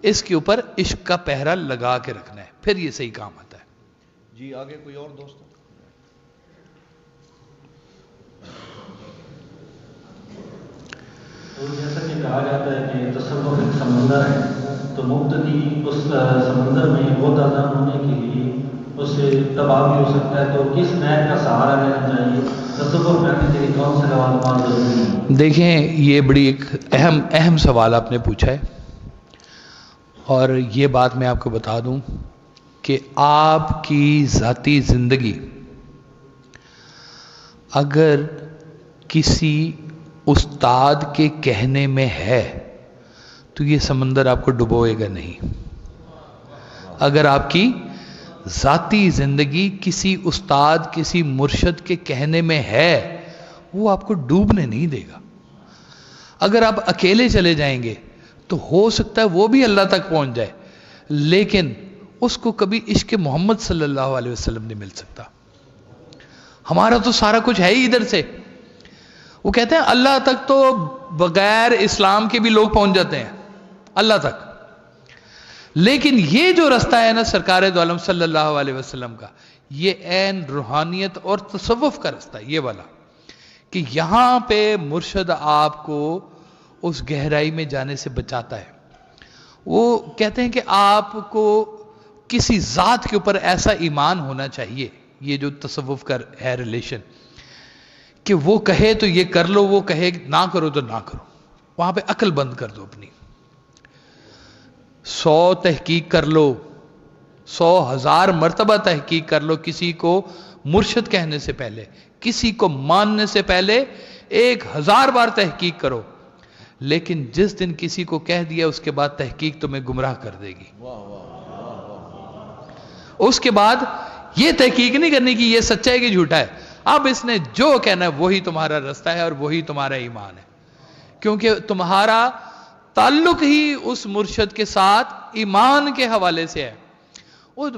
اس کے اوپر عشق کا پہرا لگا کے رکھنا ہے، پھر یہ صحیح کام آتا ہے. جی آگے کوئی اور دوست؟ جیسا کہ کہا جاتا ہے کہ تصوف ایک سمندر ہے، تو مبتدی اس سمندر میں بہت زیادہ ہونے کے لیے اس سے تباہ بھی ہو سکتا ہے. تو کس نہر کا سہارا لینا چاہیے؟ تصوف کرنے کے لیے کون سے لوازمات ضروری ہیں؟ دیکھیں یہ بڑی ایک اہم سوال آپ نے پوچھا ہے، اور یہ بات میں آپ کو بتا دوں کہ آپ کی ذاتی زندگی اگر کسی استاد کے کہنے میں ہے تو یہ سمندر آپ کو ڈبوئے گا نہیں. اگر آپ کی ذاتی زندگی کسی استاد، کسی مرشد کے کہنے میں ہے، وہ آپ کو ڈوبنے نہیں دے گا. اگر آپ اکیلے چلے جائیں گے تو ہو سکتا ہے وہ بھی اللہ تک پہنچ جائے، لیکن اس کو کبھی عشق محمد صلی اللہ علیہ وسلم نہیں مل سکتا. ہمارا تو سارا کچھ ہے ہی ادھر سے. وہ کہتے ہیں اللہ تک تو بغیر اسلام کے بھی لوگ پہنچ جاتے ہیں اللہ تک، لیکن یہ جو رستہ ہے نا سرکار دو عالم صلی اللہ علیہ وسلم کا، یہ عین روحانیت اور تصوف کا رستہ ہے، یہ والا کہ یہاں پہ مرشد آپ کو اس گہرائی میں جانے سے بچاتا ہے. وہ کہتے ہیں کہ آپ کو کسی ذات کے اوپر ایسا ایمان ہونا چاہیے، یہ جو تصوف کا ہے ریلیشن، کہ وہ کہے تو یہ کر لو، وہ کہے نہ کرو تو نہ کرو. وہاں پہ عقل بند کر دو اپنی. 100 تحقیق کر لو، 100,000 مرتبہ تحقیق کر لو کسی کو مرشد کہنے سے پہلے، کسی کو ماننے سے پہلے 1000 بار تحقیق کرو، لیکن جس دن کسی کو کہہ دیا اس کے بعد تحقیق تمہیں گمراہ کر دے گی. اس کے بعد یہ تحقیق نہیں کرنی کہ یہ سچا ہے کہ جھوٹا ہے. اب اس نے جو کہنا ہے وہی تمہارا رستہ ہے اور وہی تمہارا ایمان ہے، کیونکہ تمہارا تعلق ہی اس مرشد کے ساتھ ایمان کے حوالے سے ہے. وہ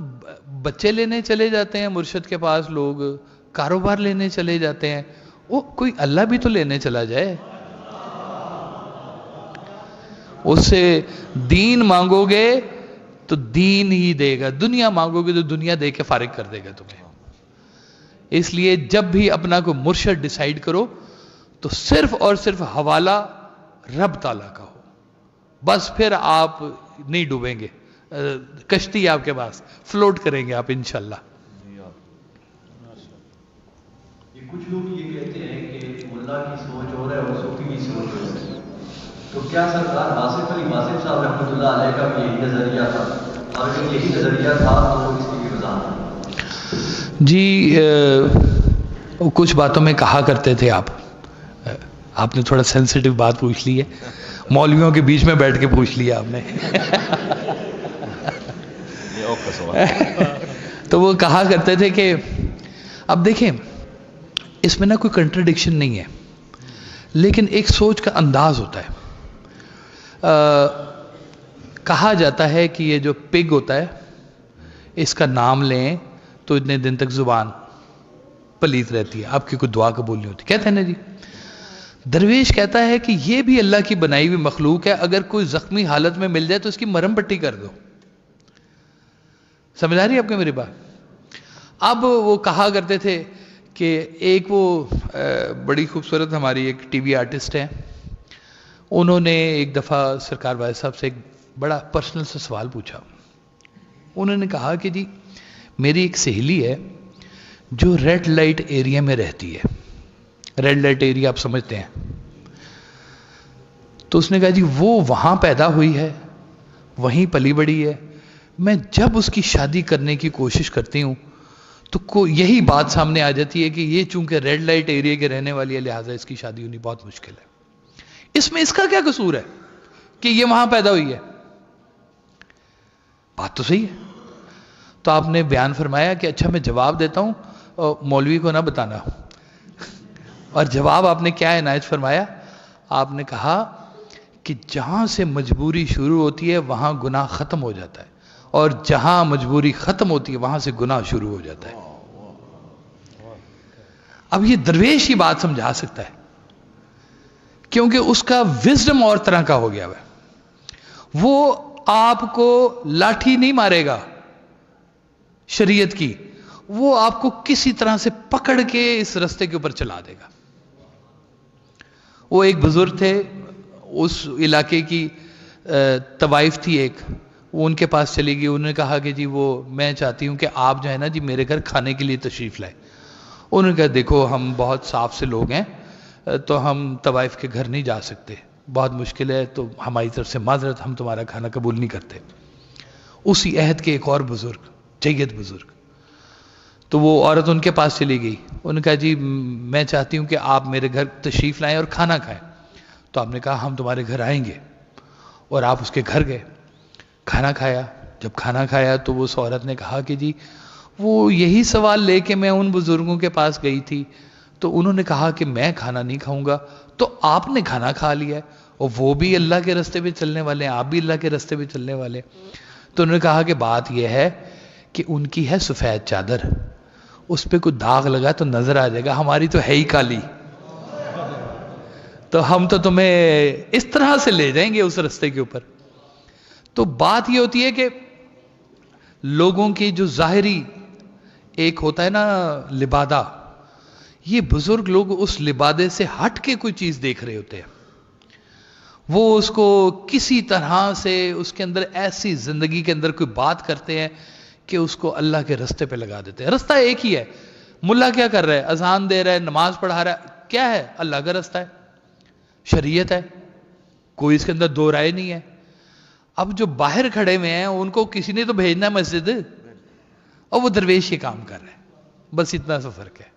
بچے لینے چلے جاتے ہیں مرشد کے پاس، لوگ کاروبار لینے چلے جاتے ہیں، وہ کوئی اللہ بھی تو لینے چلا جائے. اس سے دین مانگو گے تو دین ہی دے گا، دنیا مانگو گے تو دنیا دے کے فارغ کر دے گا تمہیں. اس لیے جب بھی اپنا کوئی مرشد ڈیسائیڈ کرو تو صرف اور صرف حوالہ رب تعالیٰ کا ہو، بس پھر آپ نہیں ڈوبیں گے، کشتی آپ کے پاس فلوٹ کریں گے آپ انشاءاللہ. کچھ لوگ یہ کہتے ہیں کہ ملا کی سوچ ہو رہا ہے اور صوفی کی سوچ ہو رہا ہے، تو کیا سرکار واصف علی واصف صاحب رحمۃ اللہ علیہ کا بھی یہی نظریہ تھا؟ اور اگر یہی نظریہ تھا تو اس کی وضاحت. جی کچھ باتوں میں کہا کرتے تھے آپ نے تھوڑا سینسیٹیو بات پوچھ لی ہے، مولویوں کے بیچ میں بیٹھ کے پوچھ لیا آپ نے. تو وہ کہا کرتے تھے کہ اب دیکھیں اس میں نہ کوئی کنٹرڈکشن نہیں ہے، لیکن ایک سوچ کا انداز ہوتا ہے. کہا جاتا ہے کہ یہ جو پگ ہوتا ہے اس کا نام لیں تو اتنے دن تک زبان پلیت رہتی ہے، آپ کی کوئی دعا قبول نہیں ہوتی، کہتے ہیں نا جی. درویش کہتا ہے کہ یہ بھی اللہ کی بنائی ہوئی مخلوق ہے، اگر کوئی زخمی حالت میں مل جائے تو اس کی مرہم پٹی کر دو. سمجھ آ رہی ہے آپ کو میری بات؟ اب وہ کہا کرتے تھے کہ ایک وہ بڑی خوبصورت ہماری ایک ٹی وی آرٹسٹ ہیں، انہوں نے ایک دفعہ سرکار والد صاحب سے ایک بڑا پرسنل سا سوال پوچھا. انہوں نے کہا کہ جی میری ایک سہیلی ہے جو ریڈ لائٹ ایریا میں رہتی ہے. ریڈ لائٹ ایریا آپ سمجھتے ہیں. تو اس نے کہا جی وہ وہاں پیدا ہوئی ہے، وہیں پلی بڑی ہے، میں جب اس کی شادی کرنے کی کوشش کرتی ہوں تو یہی بات سامنے آ جاتی ہے کہ یہ چونکہ ریڈ لائٹ ایریا کے رہنے والی ہے لہٰذا اس کی شادی ہونی بہت مشکل ہے. اس میں اس کا کیا قصور ہے کہ یہ وہاں پیدا ہوئی ہے؟ بات تو صحیح ہے. تو آپ نے بیان فرمایا کہ اچھا میں جواب دیتا ہوں، مولوی کو نہ بتانا. اور جواب آپ نے کیا عنایت فرمایا؟ آپ نے کہا کہ جہاں سے مجبوری شروع ہوتی ہے وہاں گناہ ختم ہو جاتا ہے، اور جہاں مجبوری ختم ہوتی ہے وہاں سے گناہ شروع ہو جاتا ہے. اب یہ درویش ہی بات سمجھا سکتا ہے، کیونکہ اس کا وزڈم اور طرح کا ہو گیا ہے. وہ آپ کو لاٹھی نہیں مارے گا شریعت کی، وہ آپ کو کسی طرح سے پکڑ کے اس رستے کے اوپر چلا دے گا. وہ ایک بزرگ تھے، اس علاقے کی طوائف تھی ایک، وہ ان کے پاس چلی گئی. انہوں نے کہا کہ جی وہ میں چاہتی ہوں کہ آپ جو ہے نا جی میرے گھر کھانے کے لیے تشریف لائیں. انہوں نے کہا دیکھو ہم بہت صاف سے لوگ ہیں تو ہم طوائف کے گھر نہیں جا سکتے، بہت مشکل ہے، تو ہماری طرف سے معذرت، ہم تمہارا کھانا قبول نہیں کرتے. اسی عہد کے ایک اور بزرگ، جید بزرگ، تو وہ عورت ان کے پاس چلی گئی. انہوں نے کہا جی میں چاہتی ہوں کہ آپ میرے گھر تشریف لائیں اور کھانا کھائیں. تو آپ نے کہا ہم تمہارے گھر آئیں گے، اور آپ اس کے گھر گئے، کھانا کھایا. جب کھانا کھایا تو وہ عورت نے کہا کہ جی وہ یہی سوال لے کے میں ان بزرگوں کے پاس گئی تھی، تو انہوں نے کہا کہ میں کھانا نہیں کھاؤں گا، تو آپ نے کھانا کھا لیا ہے، اور وہ بھی اللہ کے راستے پہ چلنے والے ہیں، آپ بھی اللہ کے راستے پہ چلنے والے. تو انہوں نے کہا کہ بات یہ ہے کہ ان کی ہے سفید چادر، اس پہ کوئی داغ لگا تو نظر آ جائے گا، ہماری تو ہے ہی کالی، تو ہم تو تمہیں اس طرح سے لے جائیں گے اس راستے کے اوپر. تو بات یہ ہوتی ہے کہ لوگوں کی جو ظاہری ایک ہوتا ہے نا لبادہ، یہ بزرگ لوگ اس لبادے سے ہٹ کے کوئی چیز دیکھ رہے ہوتے ہیں. وہ اس کو کسی طرح سے اس کے اندر ایسی زندگی کے اندر کوئی بات کرتے ہیں کہ اس کو اللہ کے رستے پہ لگا دیتے ہیں. رستہ ایک ہی ہے. ملا کیا کر رہا ہے؟ اذان دے رہا ہے، نماز پڑھا رہا ہے، کیا ہے؟ اللہ کا رستہ ہے، شریعت ہے، کوئی اس کے اندر دو رائے نہیں ہے۔ اب جو باہر کھڑے ہوئے ہیں ان کو کسی نے تو بھیجنا ہے مسجد، اور وہ درویش یہ کام کر رہے ہیں، بس اتنا سا فرق ہے۔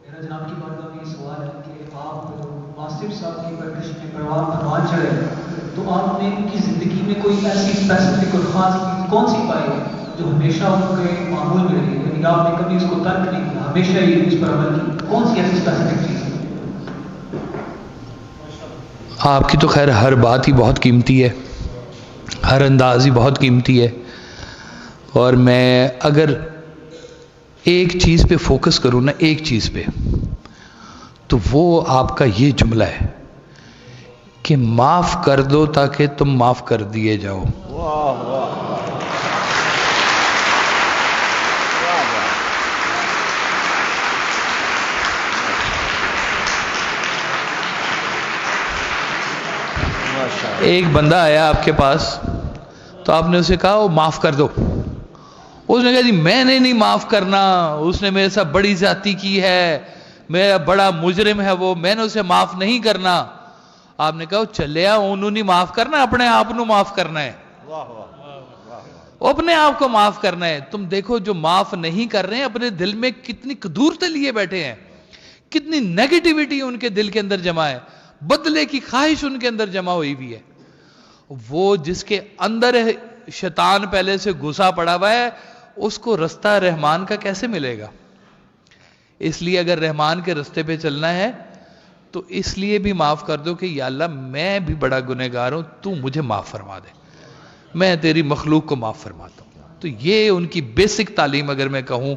میرا جناب کی بات کا یہ سوال ہے کہ آپ واصف صاحب کی پرورش میں پروان چڑھے تو آپ نے ان کی زندگی میں کوئی ایسی اسپیسیفک اور خاص چیز کون سی پائی جو ہمیشہ ان کے معمول میں رہی، یعنی آپ نے کبھی اس کو ترک نہیں کیا، ہمیشہ ہی اس پر عمل کی؟ کون سی ایسی اسپیسیفک چیز؟ آپ کی تو خیر ہر بات ہی بہت قیمتی ہے، ہر انداز ہی بہت قیمتی ہے، اور میں اگر ایک چیز پہ فوکس کروں نا، ایک چیز پہ، تو وہ آپ کا یہ جملہ ہے کہ معاف کر دو تاکہ تم معاف کر دیے جاؤ۔ ایک بندہ آیا آپ کے پاس تو آپ نے اسے کہا وہ معاف کر دو، اس نے کہا جی میں نے نہیں معاف کرنا، اس نے میرے ساتھ بڑی زیادتی کی ہے، میرا بڑا مجرم ہے وہ، میں نے اسے معاف نہیں کرنا۔ آپ نے کہا چلے انہوں نہیں معاف کرنا، اپنے آپ نو معاف کرنا ہے، اپنے آپ کو معاف کرنا ہے۔ تم دیکھو جو معاف نہیں کر رہے ہیں اپنے دل میں کتنی قدورتیں لیے بیٹھے ہیں، کتنی نیگیٹیوٹی ان کے دل کے اندر جمع ہے، بدلے کی خواہش ان کے اندر جمع ہوئی بھی ہے۔ وہ جس کے اندر شیطان پہلے سے گھسا پڑا ہوا ہے، اس کو رستہ رحمان کا کیسے ملے گا؟ اس لیے اگر رحمان کے رستے پہ چلنا ہے تو اس لیے بھی معاف کر دو کہ یا اللہ میں بھی بڑا گنہگار ہوں، تو مجھے معاف فرما دے، میں تیری مخلوق کو معاف فرماتا ہوں۔ تو یہ ان کی بیسک تعلیم اگر میں کہوں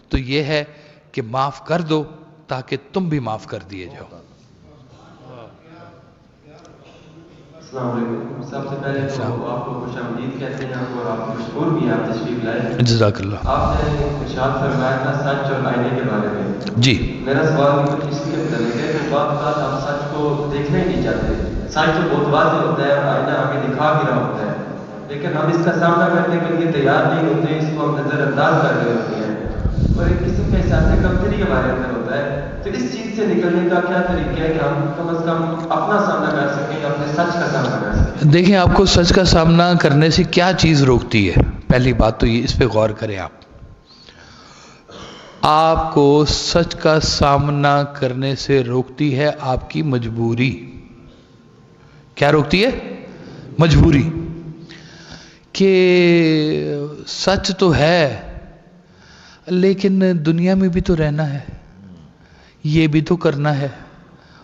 تو یہ ہے کہ معاف کر دو تاکہ تم بھی معاف کر دیے جاؤ۔ السلام علیکم۔ سب سے پہلے تو آپ کو خوش آمدید کہتے ہیں اور آپ کو مشکور بھی آپ تشریف لائے۔ جزاک اللہ۔ آپ نے ارشاد فرمایا تھا سچ اور آئینے کے بارے میں، جی میرا سوال بھی کچھ اس کے متعلق ہے کہ بعض اوقات ہم سچ کو دیکھنا ہی نہیں چاہتے، سچ تو بہت واضح ہوتا ہے اور آئینہ ہمیں دکھا بھی رہا ہوتا ہے، لیکن ہم اس کا سامنا کرنے کے لیے تیار نہیں ہوتے، اس کو ہم نظر انداز کر رہے ہوتے ہیں اور ایک قسم کے احساس کمتری ہمارے اندر ہوتا ہے۔ تو اس چیز سے نکلنے کا کیا طریقہ ہے کہ ہم کم از کم اپنا سامنا کر سکیں، اپنے سچ کا سامنا کر سکیں؟ دیکھیں آپ کو سچ کا سامنا کرنے سے کیا چیز روکتی ہے؟ پہلی بات تو یہ، اس پہ غور کریں۔ آپ کو سچ کا سامنا کرنے سے روکتی ہے آپ کی مجبوری۔ کیا روکتی ہے؟ مجبوری، کہ سچ تو ہے لیکن دنیا میں بھی تو رہنا ہے، یہ بھی تو کرنا ہے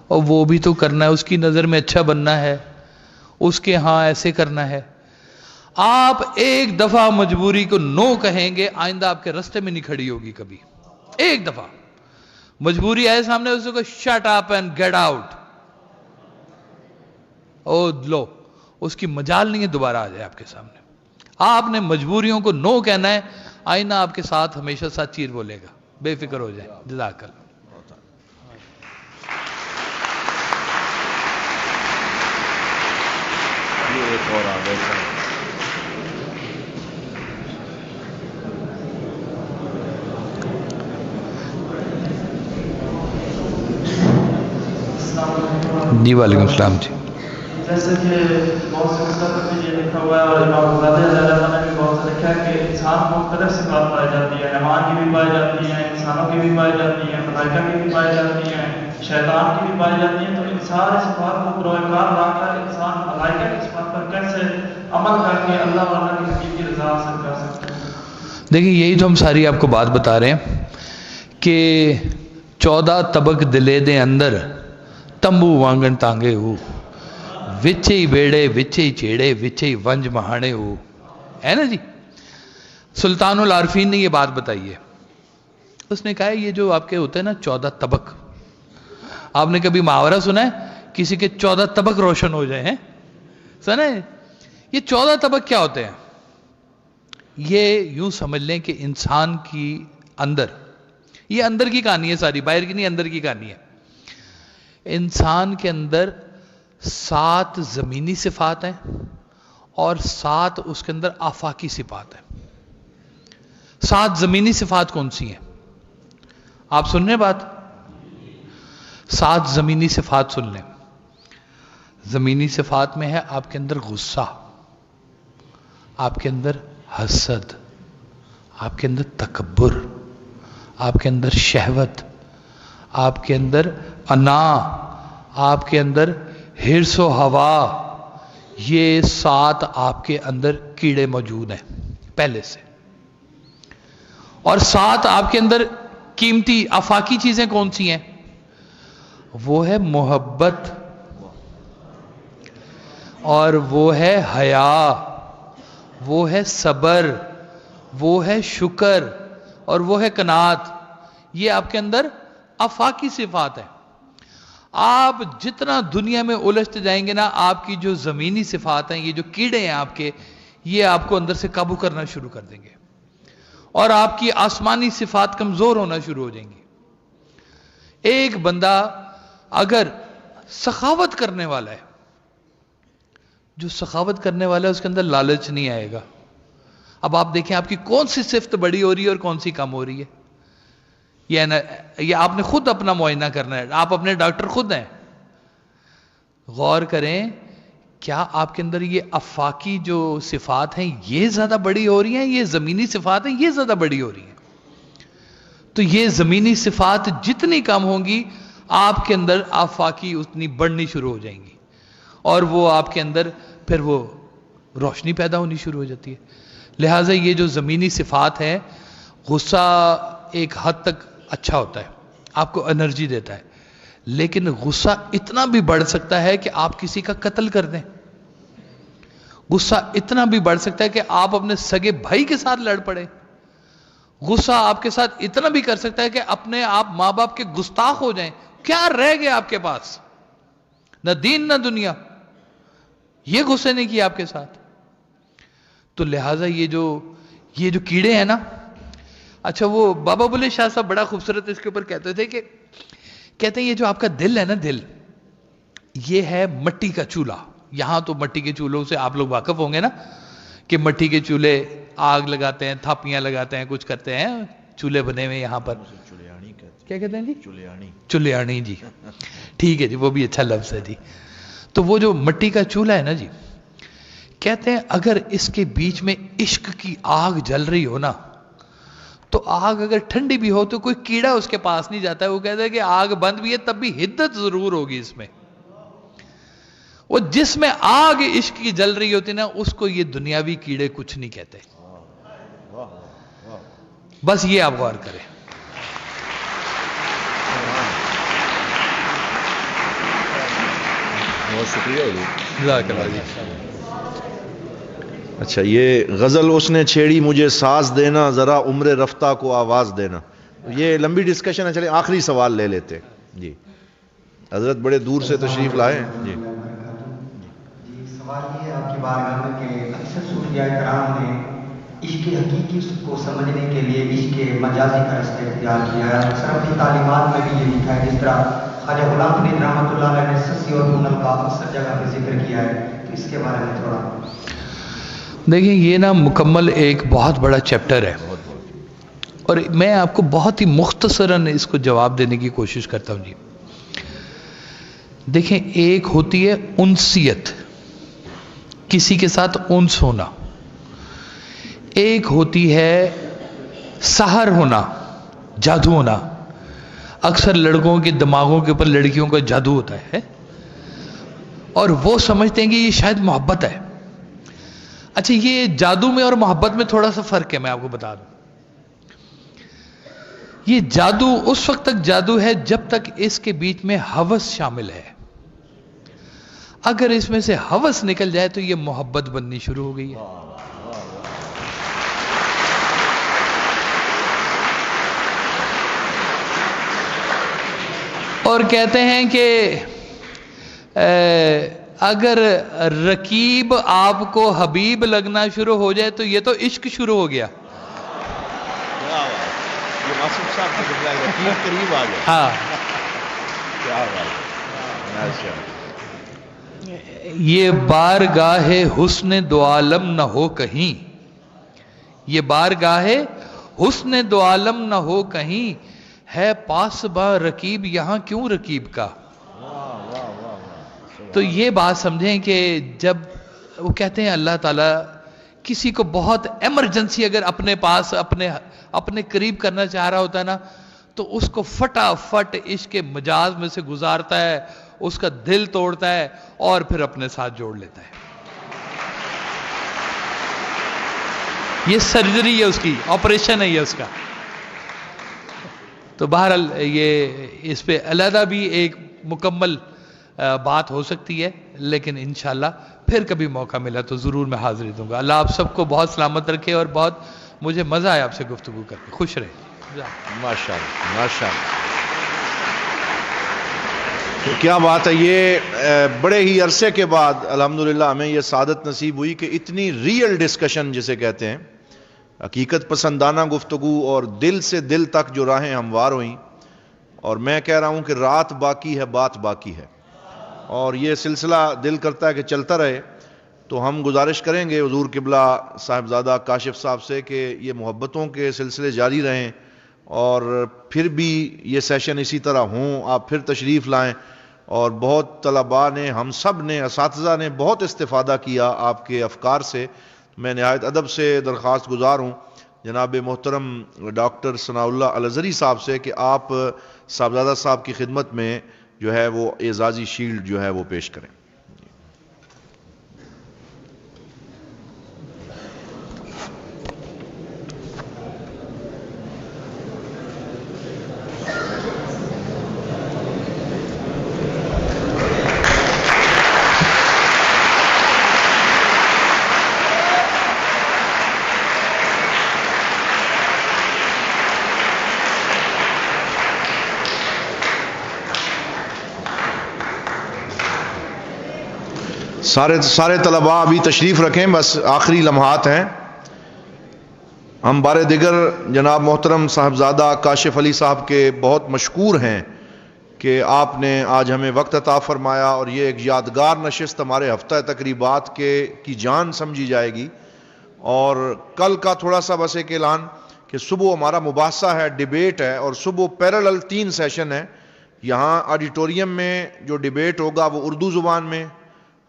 اور وہ بھی تو کرنا ہے، اس کی نظر میں اچھا بننا ہے، اس کے ہاں ایسے کرنا ہے۔ آپ ایک دفعہ مجبوری کو نو کہیں گے، آئندہ آپ کے رستے میں نہیں کھڑی ہوگی کبھی۔ ایک دفعہ مجبوری آئے سامنے، اس کو shut up and get out, او لو، اس کی مجال نہیں ہے دوبارہ آ جائے آپ کے سامنے۔ آپ نے مجبوریوں کو نو کہنا ہے، آئینہ آپ کے ساتھ ہمیشہ سچ چیر بولے گا، بے فکر ہو جائے۔ جزاک اللہ۔ ایک اور آگے جی وعلیکم السلام۔ جی جیسے کہ بہت سے مصطفیٰ میں یہ لکھا ہوا ہے اور امام غزالی علیہ السلام نے بھی بہت سے لکھا ہے کہ انسان کو مختلف صفات پائی جاتی ہے، حیوان کی بھی پائی جاتی ہیں، انسانوں کی بھی پائی جاتی ہیں، ملائکہ کی بھی پائی جاتی ہیں، شیطان کی بھی پائی جاتی ہیں۔ تو ان سارے صفات کو بروئے کار لا کر انسان ملائکہ کی صفات پر کیسے عمل کر کے اللہ اور اللہ کی حبیب کی رضا حاصل کر سکتے ہیں؟ دیکھیں یہی تو ہم ساری آپ کو بات بتا رہے ہیں کہ 14 طبق دلے دے اندر تمبو وانگن تانگے ہو، وچے ہی بیڑے وچے ہی چیڑے وچے ہی ونج مہانے ہو، ہے نا جی۔ سلطان العارفین نے یہ بات بتائی ہے، اس نے کہا ہے یہ جو آپ کے ہوتے ہیں نا 14 طبق، آپ نے کبھی محاورہ سنا ہے کسی کے 14 طبق روشن ہو جائے ہیں؟ سنا ہے؟ یہ 14 طبق کیا ہوتے ہیں؟ یہ یوں سمجھ لیں کہ انسان کی اندر، یہ اندر کی کہانی ہے ساری، باہر کی نہیں، اندر کی کہانی ہے۔ انسان کے اندر 7 زمینی صفات ہیں اور 7 اس کے اندر آفاقی صفات ہیں۔ 7 زمینی صفات کون سی ہیں؟ آپ سن رہے بات؟ 7 زمینی صفات سن لیں. زمینی صفات میں ہے آپ کے اندر غصہ، آپ کے اندر حسد، آپ کے اندر تکبر، آپ کے اندر شہوت، آپ کے اندر انا، آپ کے اندر حرص و ہوا. یہ 7 آپ کے اندر کیڑے موجود ہیں پہلے سے. اور 7 آپ کے اندر قیمتی آفاقی چیزیں کون سی ہیں؟ وہ ہے محبت، اور وہ ہے حیا، وہ ہے صبر، وہ ہے شکر، اور وہ ہے قناعت. یہ آپ کے اندر آفاقی صفات ہے. آپ جتنا دنیا میں الجھتے جائیں گے نا، آپ کی جو زمینی صفات ہیں، یہ جو کیڑے ہیں آپ کے، یہ آپ کو اندر سے قابو کرنا شروع کر دیں گے، اور آپ کی آسمانی صفات کمزور ہونا شروع ہو جائیں گی. ایک بندہ اگر سخاوت کرنے والا ہے، جو سخاوت کرنے والا ہے، اس کے اندر لالچ نہیں آئے گا. اب آپ دیکھیں آپ کی کون سی صفت بڑی ہو رہی ہے اور کون سی کم ہو رہی ہے. یہ آپ نے خود اپنا معائنہ کرنا ہے. آپ اپنے ڈاکٹر خود ہیں. غور کریں، کیا آپ کے اندر یہ آفاقی جو صفات ہیں یہ زیادہ بڑی ہو رہی ہیں، یہ زمینی صفات ہیں یہ زیادہ بڑی ہو رہی ہیں؟ تو یہ زمینی صفات جتنی کم ہوں گی، آپ کے اندر آفاقی اتنی بڑھنی شروع ہو جائیں گی، اور وہ آپ کے اندر پھر وہ روشنی پیدا ہونی شروع ہو جاتی ہے. لہٰذا یہ جو زمینی صفات ہے، غصہ ایک حد تک اچھا ہوتا ہے، آپ کو انرجی دیتا ہے، لیکن غصہ اتنا بھی بڑھ سکتا ہے کہ آپ کسی کا قتل کر دیں. غصہ اتنا بھی بڑھ سکتا ہے کہ آپ اپنے سگے بھائی کے ساتھ لڑ پڑے. غصہ آپ کے ساتھ اتنا بھی کر سکتا ہے کہ اپنے آپ ماں باپ کے گستاخ ہو جائیں. کیا رہ گیا آپ کے پاس؟ نہ دین نہ دنیا. یہ غصے نے کیا آپ کے ساتھ. تو لہٰذا یہ جو کیڑے ہیں نا، اچھا وہ بابا بلے شاہ صاحب بڑا خوبصورت اس کے اوپر کہتے تھے کہ کہتے ہیں یہ جو آپ کا دل ہے نا، دل یہ ہے مٹی کا چولہا. یہاں تو مٹی کے چولہوں سے آپ لوگ واقف ہوں گے نا، کہ مٹی کے چولہے آگ لگاتے ہیں، تھاپیاں لگاتے ہیں، کچھ کرتے ہیں، چولہے بنے ہوئے یہاں پر. کیا کہتے ہیں جی؟ چلیانی. جی ٹھیک ہے جی، وہ بھی اچھا لفظ ہے جی. تو وہ جو مٹی کا چولہا ہے نا جی، کہتے ہیں اگر اس کے بیچ میں عشق کی آگ جل رہی ہو نا، تو آگ اگر ٹھنڈی بھی ہو تو کوئی کیڑا اس کے پاس نہیں جاتا ہے. وہ کہتا ہے کہ آگ بند بھی ہے تب بھی حدت ضرور ہوگی اس میں. وہ جس میں آگ عشق کی جل رہی ہوتی نا، اس کو یہ دنیاوی کیڑے کچھ نہیں کہتے. بس یہ آپ غور کریں. بہت شکریہ. اچھا، یہ غزل اس نے چھیڑی مجھے ساز دینا، ذرا عمر رفتہ کو آواز دینا. یہ لمبی ڈسکشن ہے، چلے آخری سوال لے لیتے. جی حضرت بڑے دور سے تشریف لائے ہیں. جی سوال یہ ہے آپ کی بارگاہ میں کہ اکثر صوفیاء کرام نے عشق حقیقی کو سمجھنے کے لیے عشق مجازی کا رستہ اختیار کیا ہے. اکثر اپنی تعلیمات میں بھی یہ لکھا ہے، جس طرح خواجہ غلام فرید رحمۃ اللہ علیہ نے سسی اور دونل کا اکثر جگہ پہ ذکر کیا ہے. تو اس کے بارے میں تھوڑا دیکھیں. یہ نا مکمل ایک بہت بڑا چیپٹر ہے، اور میں آپ کو بہت ہی مختصراً اس کو جواب دینے کی کوشش کرتا ہوں. جی دیکھیں، ایک ہوتی ہے انسیت، کسی کے ساتھ انس ہونا. ایک ہوتی ہے سحر ہونا، جادو ہونا. اکثر لڑکوں کے دماغوں کے اوپر لڑکیوں کا جادو ہوتا ہے، اور وہ سمجھتے ہیں کہ یہ شاید محبت ہے. اچھا، یہ جادو میں اور محبت میں تھوڑا سا فرق ہے، میں آپ کو بتا دوں. یہ جادو اس وقت تک جادو ہے جب تک اس کے بیچ میں ہوس شامل ہے. اگر اس میں سے ہوس نکل جائے تو یہ محبت بننی شروع ہو گئی ہے. اور کہتے ہیں کہ اگر رقیب آپ کو حبیب لگنا شروع ہو جائے تو یہ تو عشق شروع ہو گیا. ہاں، یہ بارگاہ حسن دو عالم نہ ہو کہیں، یہ بارگاہ حسن دو عالم نہ ہو کہیں، ہے پاس با رکیب یہاں کیوں رکیب کا. تو یہ بات سمجھیں کہ جب وہ کہتے ہیں اللہ تعالیٰ کسی کو بہت ایمرجنسی اگر اپنے پاس اپنے قریب کرنا چاہ رہا ہوتا ہے نا تو اس کو فٹافٹ عشق کے مجاز میں سے گزارتا ہے, اس کا دل توڑتا ہے اور پھر اپنے ساتھ جوڑ لیتا ہے. یہ سرجری ہے اس کی, آپریشن ہے یہ اس کا. تو بہرحال یہ اس پہ علیحدہ بھی ایک مکمل بات ہو سکتی ہے, لیکن انشاءاللہ پھر کبھی موقع ملا تو ضرور میں حاضری دوں گا. اللہ آپ سب کو بہت سلامت رکھے اور بہت مجھے مزہ آیا آپ سے گفتگو کر کے. خوش رہے. ماشاءاللہ ماشاءاللہ. تو کیا بات ہے, یہ بڑے ہی عرصے کے بعد الحمدللہ ہمیں یہ سعادت نصیب ہوئی کہ اتنی ریئل ڈسکشن جسے کہتے ہیں, حقیقت پسندانہ گفتگو اور دل سے دل تک جو راہیں ہموار ہوئیں. اور میں کہہ رہا ہوں کہ رات باقی ہے, بات باقی ہے, اور یہ سلسلہ دل کرتا ہے کہ چلتا رہے. تو ہم گزارش کریں گے حضور قبلہ صاحبزادہ کاشف صاحب سے کہ یہ محبتوں کے سلسلے جاری رہیں, اور پھر بھی یہ سیشن اسی طرح ہوں, آپ پھر تشریف لائیں. اور بہت طلباء نے, ہم سب نے, اساتذہ نے بہت استفادہ کیا آپ کے افکار سے. میں نہایت ادب سے درخواست گزار ہوں جناب محترم ڈاکٹر ثناء اللہ الازہری صاحب سے کہ آپ صاحبزادہ صاحب کی خدمت میں جو ہے وہ اعزازی شیلڈ جو ہے وہ پیش کریں. سارے طلباء ابھی تشریف رکھیں, بس آخری لمحات ہیں. ہم بارے دیگر جناب محترم صاحبزادہ کاشف علی صاحب کے بہت مشکور ہیں کہ آپ نے آج ہمیں وقت عطا فرمایا, اور یہ ایک یادگار نشست ہمارے ہفتہ تقریبات کی جان سمجھی جائے گی. اور کل کا تھوڑا سا بس ایک اعلان کہ صبح ہمارا مباحثہ ہے, ڈیبیٹ ہے, اور صبح پیرالل 3 سیشن ہے. یہاں آڈیٹوریم میں جو ڈیبیٹ ہوگا وہ اردو زبان میں,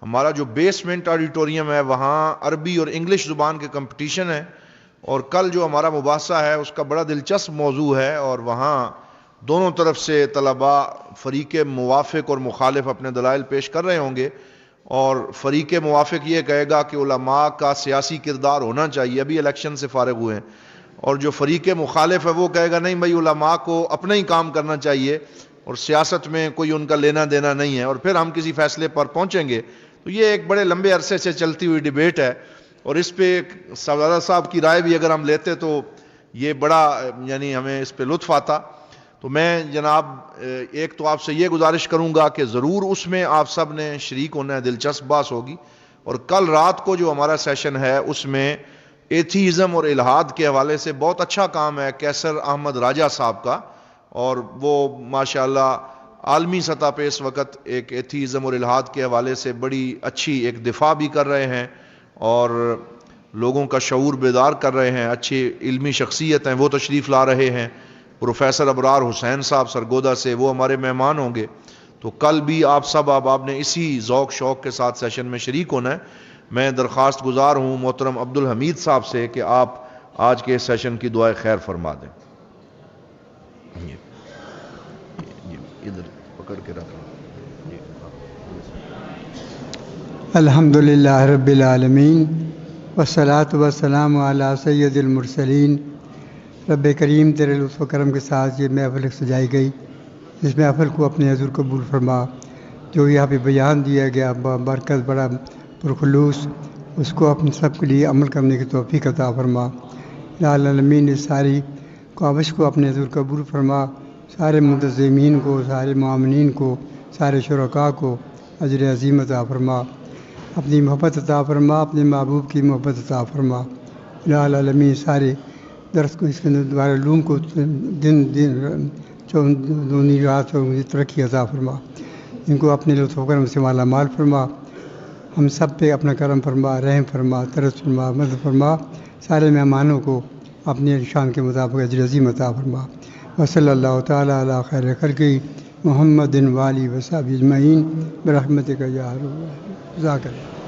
ہمارا جو بیسمنٹ آڈیٹوریم ہے وہاں عربی اور انگلش زبان کے کمپٹیشن ہے. اور کل جو ہمارا مباحثہ ہے اس کا بڑا دلچسپ موضوع ہے, اور وہاں دونوں طرف سے طلباء فریق موافق اور مخالف اپنے دلائل پیش کر رہے ہوں گے. اور فریق موافق یہ کہے گا کہ علماء کا سیاسی کردار ہونا چاہیے, ابھی الیکشن سے فارغ ہوئے ہیں. اور جو فریق مخالف ہے وہ کہے گا نہیں بھائی علماء کو اپنا ہی کام کرنا چاہیے اور سیاست میں کوئی ان کا لینا دینا نہیں ہے, اور پھر ہم کسی فیصلے پر پہنچیں گے. تو یہ ایک بڑے لمبے عرصے سے چلتی ہوئی ڈیبیٹ ہے, اور اس پہ صاحبزادہ صاحب کی رائے بھی اگر ہم لیتے تو یہ بڑا یعنی ہمیں اس پہ لطف آتا. تو میں جناب ایک تو آپ سے یہ گزارش کروں گا کہ ضرور اس میں آپ سب نے شریک ہونا ہے, دلچسپ بات ہوگی. اور کل رات کو جو ہمارا سیشن ہے اس میں ایتھیزم اور الہاد کے حوالے سے بہت اچھا کام ہے کیسر احمد راجہ صاحب کا, اور وہ ماشاءاللہ عالمی سطح پہ اس وقت ایک ایتھیزم اور الہاد کے حوالے سے بڑی اچھی ایک دفاع بھی کر رہے ہیں اور لوگوں کا شعور بیدار کر رہے ہیں. اچھی علمی شخصیت ہیں, وہ تشریف لا رہے ہیں. پروفیسر ابرار حسین صاحب سرگودا سے, وہ ہمارے مہمان ہوں گے. تو کل بھی آپ سب آپ نے اسی ذوق شوق کے ساتھ سیشن میں شریک ہونا ہے. میں درخواست گزار ہوں محترم عبدالحمید صاحب سے کہ آپ آج کے سیشن کی دعائے خیر فرما دیں. ادھر پکڑ کے رکھیں. الحمدللہ رب العالمین والصلاۃ والسلام علی سید المرسلین. رب کریم تیرے لطف و کرم کے ساتھ یہ محفل سجائی گئی, اس محفل کو اپنے حضور قبول فرما. جو یہاں پہ بیان دیا گیا برکت بڑا پرخلوص, اس کو اپنے سب کے لیے عمل کرنے کی توفیق عطا فرما. العالمین اس ساری کاوش کو اپنے حضور قبول فرما. سارے منتظمین کو, سارے معاملین کو, سارے شرکاء کو اجر عظیم عطا فرما. اپنی محبت عطا فرما, اپنے محبوب کی محبت عطا فرما. العالمین سارے درس کو اس کے دوبارہ علوم کو دن دونی رات ترقی عطا فرما. ان کو اپنے لطف و کرم سے مالا مال فرما. ہم سب پہ اپنا کرم فرما, رحم فرما, ترس فرما, مدد فرما. سارے مہمانوں کو اپنے شان کے مطابق اجر عظیم عطا فرما. وصلی اللہ تعالیٰ علی خیر خلقہ محمد والی وصحبہ اجمعین برحمتک یا ارحم الراحمین. جزاک اللہ.